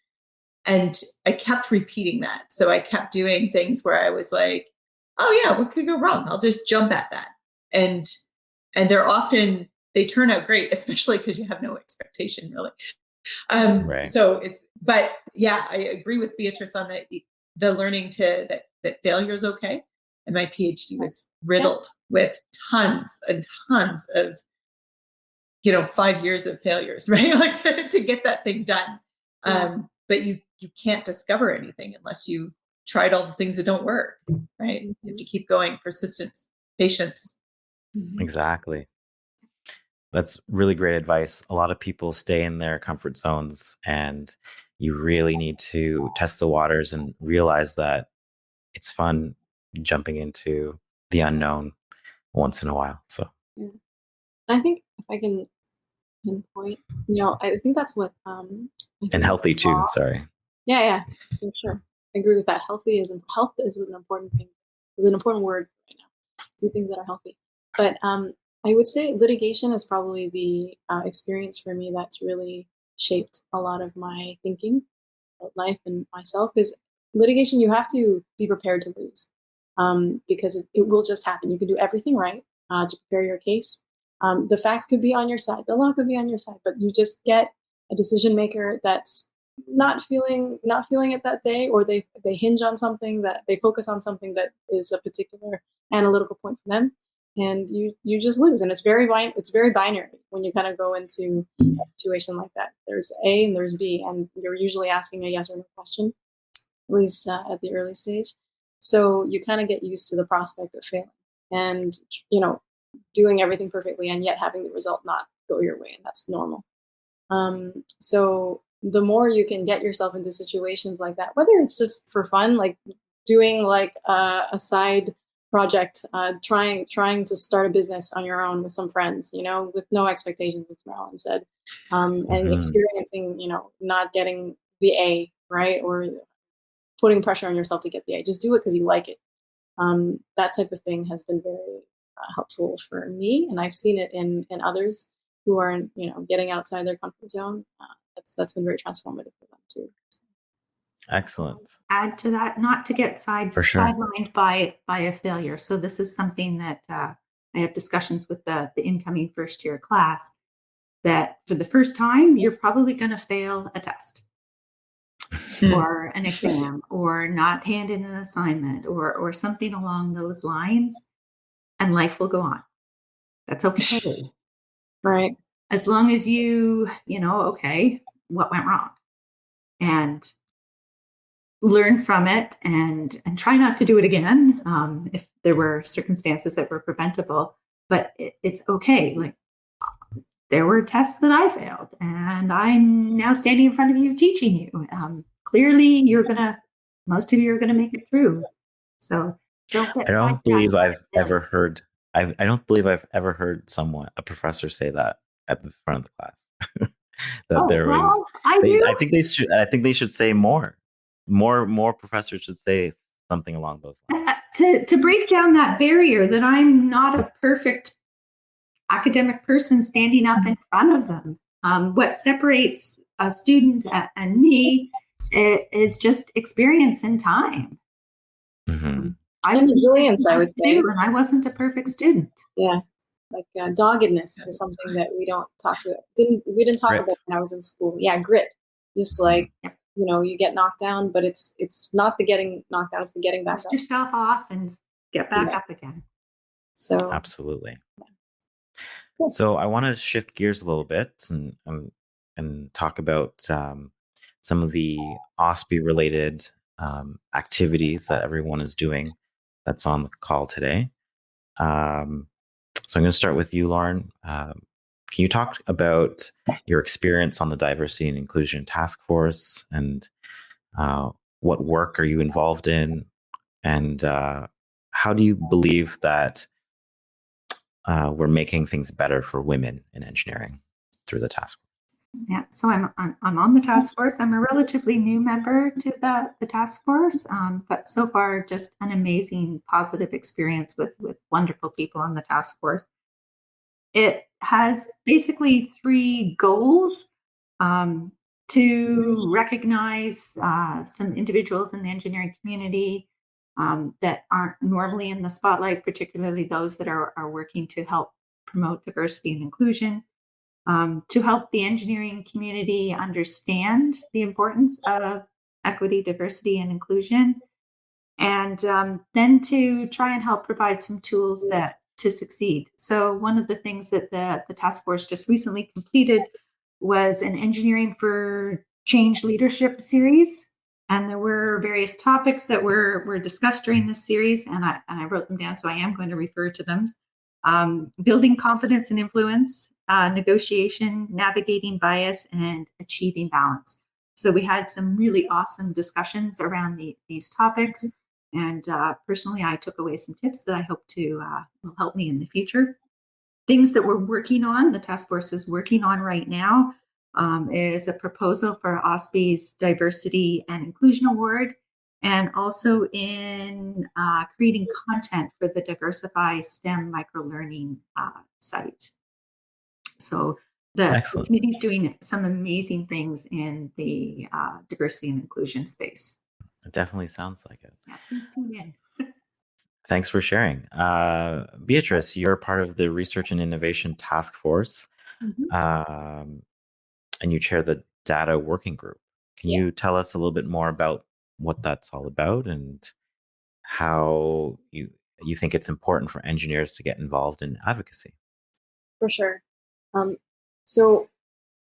And I kept repeating that. So I kept doing things where I was like, oh yeah, what could go wrong? I'll just jump at that. And they turn out great, especially because you have no expectation, really. Right. So but yeah, I agree with Beatrice on the learning that failure is okay. And my PhD was riddled with tons and tons of, 5 years of failures, right? Like to get that thing done. But you can't discover anything unless you tried all the things that don't work, right? You have to keep going, persistence, patience. Exactly. That's really great advice. A lot of people stay in their comfort zones, and you really need to test the waters and realize that it's fun jumping into the unknown once in a while. So, I think if I can pinpoint, I think that's what and healthy too. Sorry. Yeah, for sure. I agree with that. Health is an important thing. It's an important word right now. Do things that are healthy. But I would say litigation is probably the experience for me that's really shaped a lot of my thinking about life and myself. Because litigation, you have to be prepared to lose, because it will just happen. You can do everything right to prepare your case. The facts could be on your side, the law could be on your side, but you just get a decision maker that's not feeling it that day, or they hinge on something, that they focus on something that is a particular analytical point for them, and you just lose. And it's very binary when you kind of go into a situation like that. There's A and there's B, and you're usually asking a yes or no question, at least at the early stage. So you kind of get used to the prospect of failing, and doing everything perfectly and yet having the result not go your way, and that's normal. So the more you can get yourself into situations like that, whether it's just for fun, like doing like a side project, trying to start a business on your own with some friends, with no expectations, as Marilyn said, and experiencing, not getting the A, right, or putting pressure on yourself to get the A. Just do it because you like it. That type of thing has been very helpful for me, and I've seen it in others who are, getting outside their comfort zone. That's been very transformative for them too. So. Excellent. Add to that, not to get sidelined by a failure. So this is something that I have discussions with the incoming first year class, that for the first time, you're probably going to fail a test or an exam or not hand in an assignment or something along those lines, and life will go on. That's okay. Right. As long as okay, what went wrong? And learn from it and try not to do it again if there were circumstances that were preventable. But it's okay. Like, there were tests that I failed, and I'm now standing in front of you teaching you. Clearly, most of you are going to make it through. So don't get I don't believe I've ever heard. I don't believe I've ever heard a professor say that at the front of the class. That there was. I think they should. I think they should say more. More professors should say something along those lines. To break down that barrier that I'm not a perfect academic person standing up in front of them. What separates a student and me is just experience and time. Mm-hmm. I was resilience, I would say, and I wasn't a perfect student. Yeah, like doggedness is something that we don't talk about. We didn't talk about when I was in school. Yeah, grit. Just like you get knocked down, but it's not the getting knocked down; it's the getting back up. Dust yourself off and get back up again. So absolutely. Yeah. So I want to shift gears a little bit and talk about some of the OSPE related activities that everyone is doing that's on the call today. So I'm going to start with you, Lauren. Can you talk about your experience on the Diversity and Inclusion Task Force, and what work are you involved in, and how do you believe that we're making things better for women in engineering through the task force? Yeah, so I'm on the task force. I'm a relatively new member to the task force, but so far just an amazing positive experience with wonderful people on the task force. It has basically 3 goals: to recognize some individuals in the engineering community that aren't normally in the spotlight, particularly those that are working to help promote diversity and inclusion. To help the engineering community understand the importance of equity, diversity, and inclusion, and then to try and help provide some tools to succeed. So one of the things that the task force just recently completed was an Engineering for Change Leadership series, and there were various topics that were discussed during this series, and I wrote them down, so I am going to refer to them. Building confidence and influence, negotiation, navigating bias, and achieving balance. So we had some really awesome discussions around these topics. And personally, I took away some tips that I hope will help me in the future. Things that we're working on, the task force is working on right now, is a proposal for OSPE's Diversity and Inclusion Award, and also in creating content for the Diversify STEM microlearning site. So the committee's doing some amazing things in the diversity and inclusion space. It definitely sounds like it. Yeah, please tune in. Thanks for sharing. Beatrice, you're part of the Research and Innovation Task Force, and you chair the Data Working Group. Can you tell us a little bit more about what that's all about and how you think it's important for engineers to get involved in advocacy? For sure. So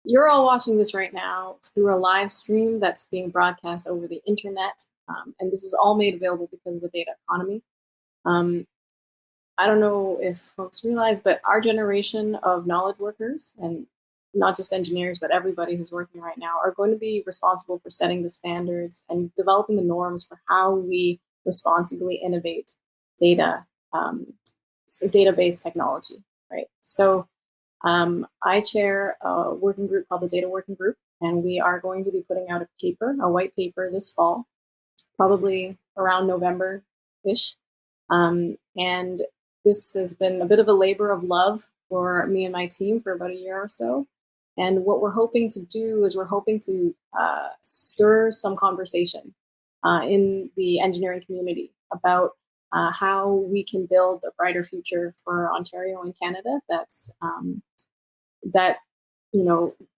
you're all watching this right now through a live stream that's being broadcast over the internet. And this is all made available because of the data economy. I don't know if folks realize, but our generation of knowledge workers, and not just engineers, but everybody who's working right now, are going to be responsible for setting the standards and developing the norms for how we responsibly innovate data, database technology, right? So I chair a working group called the Data Working Group, and we are going to be putting out a white paper this fall, probably around November-ish. And this has been a bit of a labor of love for me and my team for about a year or so. And what we're hoping to do is we're hoping to stir some conversation in the engineering community about how we can build a brighter future for Ontario and Canada that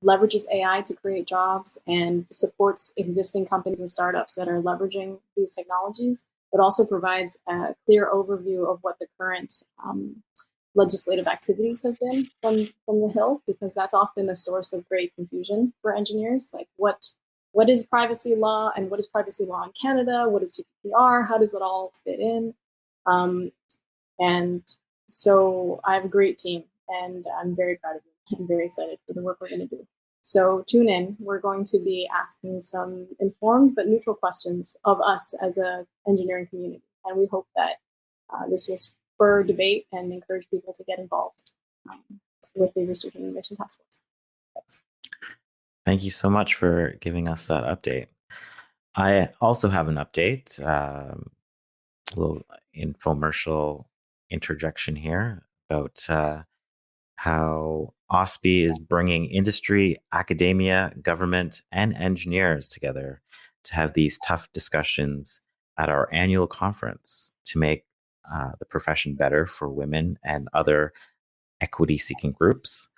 leverages AI to create jobs and supports existing companies and startups that are leveraging these technologies, but also provides a clear overview of what the current legislative activities have been from the Hill, because that's often a source of great confusion for engineers. Like what is privacy law and what is privacy law in Canada? What is GDPR? How does it all fit in? And so I have a great team, and I'm very proud of you. I'm very excited for the work we're going to do. So tune in. We're going to be asking some informed but neutral questions of us as an engineering community. And we hope that this will spur debate and encourage people to get involved with the Research and Innovation Task Force. Thanks. Thank you so much for giving us that update. I also have an update, a little infomercial interjection here about how OSPE is bringing industry, academia, government, and engineers together to have these tough discussions at our annual conference to make the profession better for women and other equity-seeking groups.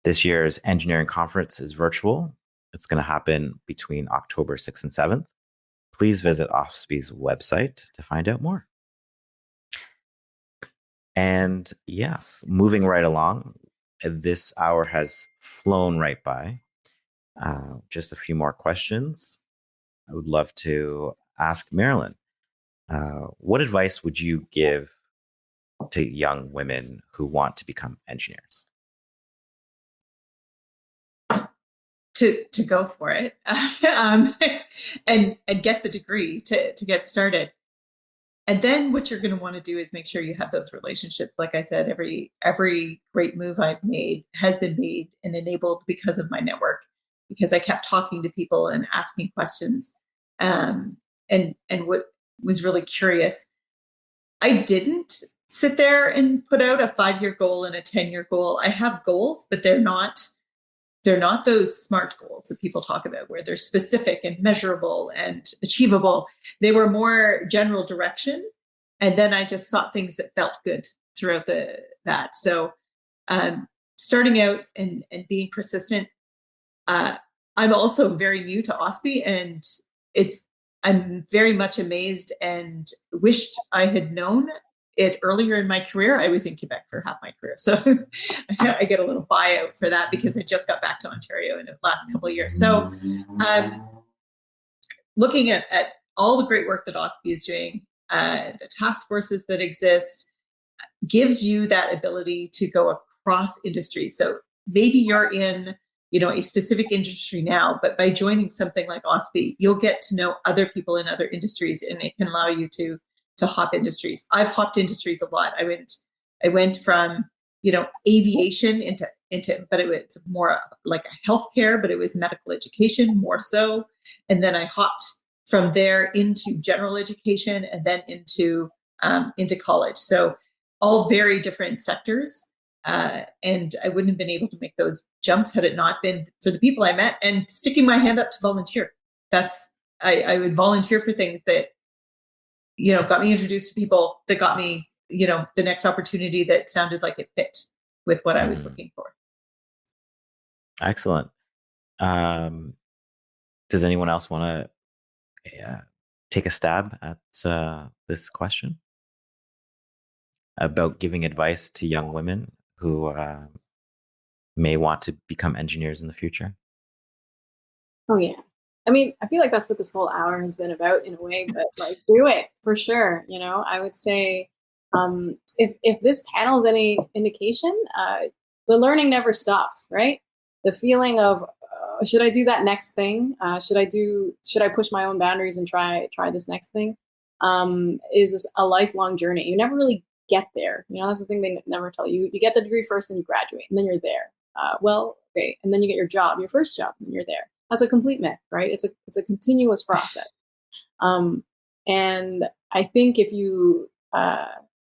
This year's engineering conference is virtual. It's going to happen between October 6th and 7th. Please visit OSPE's website to find out more. And yes, moving right along, this hour has flown right by. Just a few more questions. I would love to ask Marilyn, what advice would you give to young women who want to become engineers? To go for it and get the degree to get started. And then what you're going to want to do is make sure you have those relationships. Like I said, every great move I've made has been made and enabled because of my network, because I kept talking to people and asking questions, and what was really curious. I didn't sit there and put out a 5-year goal and a 10-year goal. I have goals, but they're not those SMART goals that people talk about, where they're specific and measurable and achievable. They were more general direction. And then I just thought things that felt good throughout that. So starting out and being persistent. I'm also very new to OSPE, and I'm very much amazed and wished I had known it earlier in my career. I was in Quebec for half my career, so I get a little buyout for that because I just got back to Ontario in the last couple of years. So looking at all the great work that OSPE is doing, the task forces that exist, gives you that ability to go across industries. So maybe you're in a specific industry now, but by joining something like OSPE, you'll get to know other people in other industries, and it can allow you to hop industries. I've hopped industries a lot. I went from, aviation into, but it was more like a healthcare, but it was medical education more so. And then I hopped from there into general education and then into college. So all very different sectors. And I wouldn't have been able to make those jumps had it not been for the people I met and sticking my hand up to volunteer. I would volunteer for things that, got me introduced to people that got me, the next opportunity that sounded like it fit with what I was looking for. Excellent. Does anyone else want to take a stab at this question about giving advice to young women who may want to become engineers in the future? Oh, yeah. I mean, I feel like that's what this whole hour has been about in a way, but do it for sure. I would say if this panel is any indication, the learning never stops, right? the feeling of should I do that next thing? Should I push my own boundaries and try this next thing? Is a lifelong journey. You never really get there. That's the thing they never tell you. You get the degree first, then you graduate, and then you're there. Okay, and then you get your job, your first job, and you're there. That's a complete myth, right? It's a continuous process. And I think if you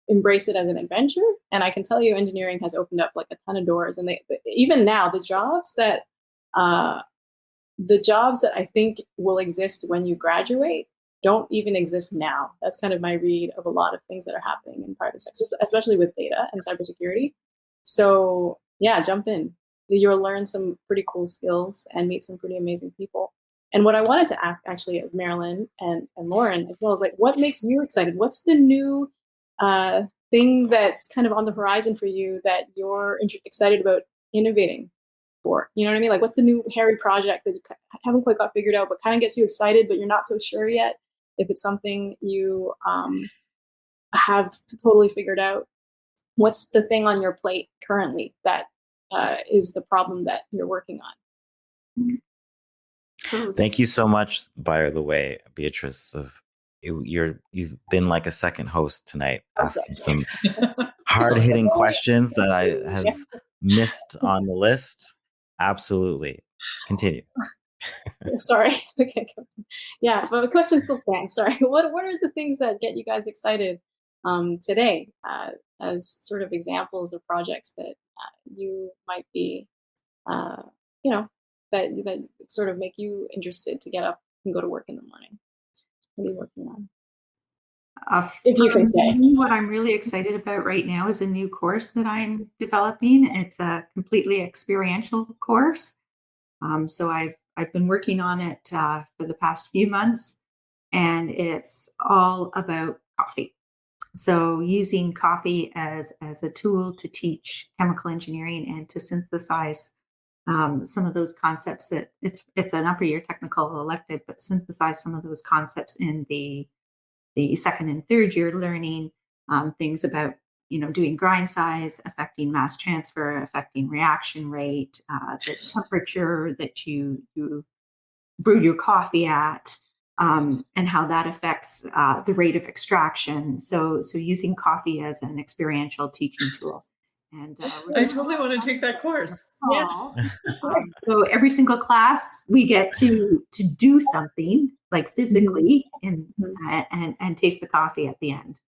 embrace it as an adventure, and I can tell you, engineering has opened up like a ton of doors, and even now the jobs that I think will exist when you graduate don't even exist now. That's kind of my read of a lot of things that are happening in private sector, especially with data and cybersecurity. So yeah, jump in. You'll learn some pretty cool skills and meet some pretty amazing people. And what I wanted to ask actually of Marilyn and Lauren as well is like, what makes you excited? What's the new thing that's kind of on the horizon for you that you're excited about innovating for? You know what I mean? Like, what's the new hairy project that you haven't quite got figured out, but kind of gets you excited, but you're not so sure yet if it's something you have totally figured out? What's the thing on your plate currently that is the problem that you're working on? Thank you so much, by the way, Beatrice. You've been like a second host tonight, asking some hard-hitting questions that I have missed on the list. Absolutely. Continue. Sorry. Okay. Yeah, but the question still stands. Sorry. What are the things that get you guys excited today as sort of examples of projects that you might be, that sort of make you interested to get up and go to work in the morning? What are you working on? If you can say. What I'm really excited about right now is a new course that I'm developing. It's a completely experiential course. So I've been working on it for the past few months, and it's all about coffee. So using coffee as a tool to teach chemical engineering and to synthesize some of those concepts that it's an upper year technical elective, but synthesize some of those concepts in the second and third year learning, things about doing grind size, affecting mass transfer, affecting reaction rate, the temperature that you brew your coffee at, and how that affects the rate of extraction. So using coffee as an experiential teaching tool. And I totally want to take that course. Yeah. So every single class we get to do something like physically and taste the coffee at the end.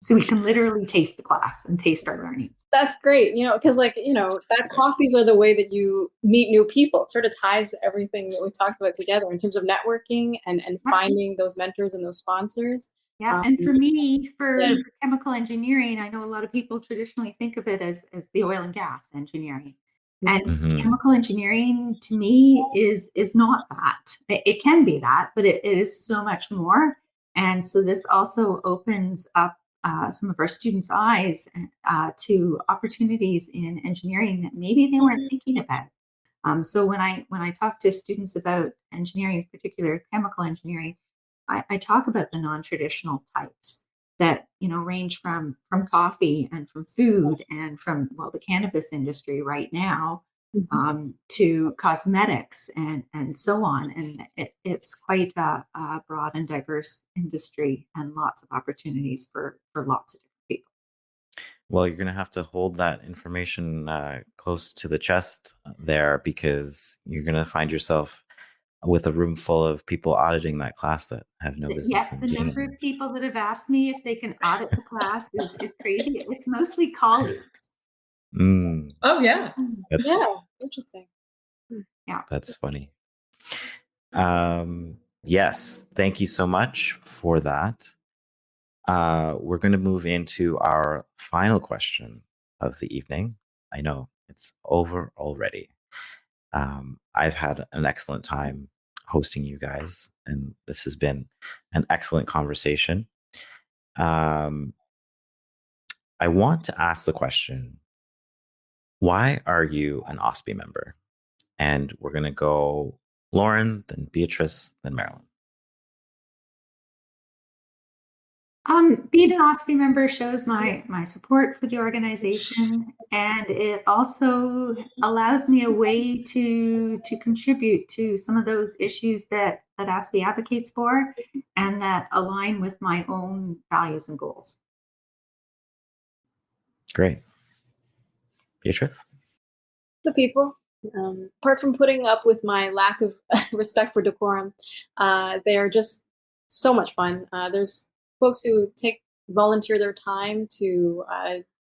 So we can literally taste the class and taste our learning. That's great, because that coffees are the way that you meet new people. It sort of ties everything that we talked about together in terms of networking and finding those mentors and those sponsors. Yeah, and for me, for chemical engineering, I know a lot of people traditionally think of it as the oil and gas engineering. And chemical engineering to me is not that. It can be that, but it is so much more. And so this also opens up some of our students' eyes to opportunities in engineering that maybe they weren't thinking about. So when I talk to students about engineering, in particular chemical engineering, I talk about the non-traditional types that range from coffee and from food and from the cannabis industry right now to cosmetics and so on. And it's quite a broad and diverse industry and lots of opportunities for lots of different people. Well, you're going to have to hold that information close to the chest there, because you're going to find yourself with a room full of people auditing that class that have no business. Yes, the number of people that have asked me if they can audit the class is crazy. It's mostly colleagues. Oh, yeah. Interesting. Yeah. That's funny. Yes, thank you so much for that. We're going to move into our final question of the evening. I know it's over already. I've had an excellent time hosting you guys, and this has been an excellent conversation. I want to ask the question, why are you an OSPE member? And we're going to go Lauren, then Beatrice, then Marilyn. Being an OSPE member shows my support for the organization, and it also allows me a way to contribute to some of those issues that OSPE advocates for and that align with my own values and goals. Great. Beatrice? The people. Apart from putting up with my lack of respect for decorum, they are just so much fun. There's folks who volunteer their time to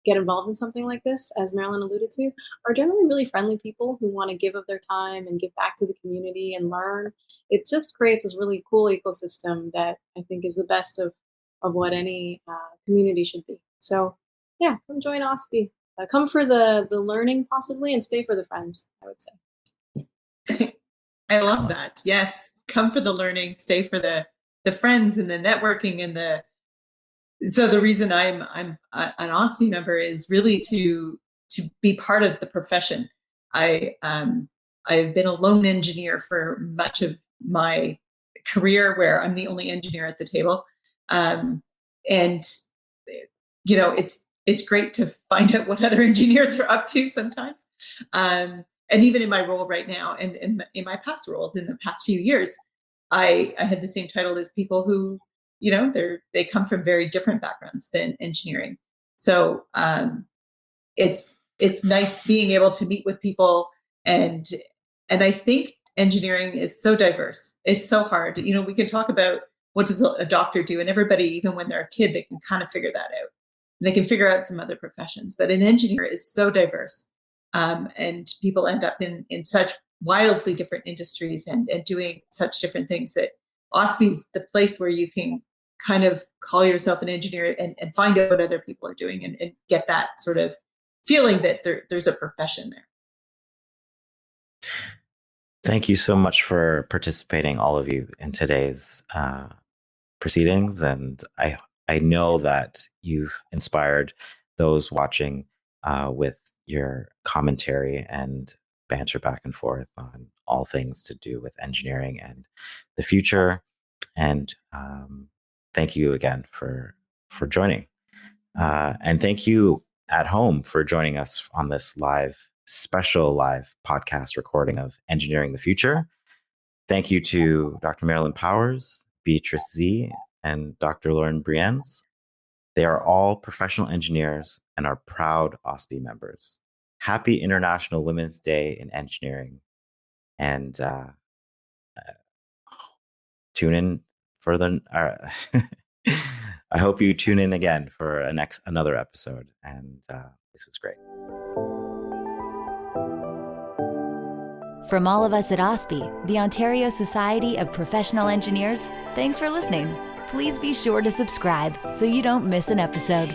get involved in something like this, as Marilyn alluded to, are generally really friendly people who want to give of their time and give back to the community and learn. It just creates this really cool ecosystem that I think is the best of what any community should be. So yeah, come join OSPE. Come for the learning possibly, and stay for the friends, I would say. I love that. Yes. Come for the learning, stay for the friends and the networking and so the reason I'm an OSPE member is really to be part of the profession. I've been a lone engineer for much of my career, where I'm the only engineer at the table. And you know, it's great to find out what other engineers are up to sometimes. And even in my role right now, and in my past roles in the past few years, I had the same title as people who, you know, they come from very different backgrounds than engineering. So it's nice being able to meet with people, and I think engineering is so diverse. It's so hard. You know, we can talk about what does a doctor do, and everybody, even when they're a kid, they can kind of figure that out. They can figure out some other professions, but an engineer is so diverse, and people end up in such wildly different industries and doing such different things that OSPE is the place where you can kind of call yourself an engineer and find out what other people are doing and get that sort of feeling that there's a profession there. Thank you so much for participating, all of you, in today's proceedings. And I know that you've inspired those watching with your commentary and banter back and forth on all things to do with engineering and the future. And thank you again for joining. And thank you at home for joining us on this special live podcast recording of Engineering the Future. Thank you to Dr. Marilyn Powers, Beatrice Sze, and Dr. Lauren Briens. They are all professional engineers and are proud OSPE members. Happy International Women's Day in Engineering. And tune in for I hope you tune in again for another episode. And this was great. From all of us at OSPE, the Ontario Society of Professional Engineers, thanks for listening. Please be sure to subscribe so you don't miss an episode.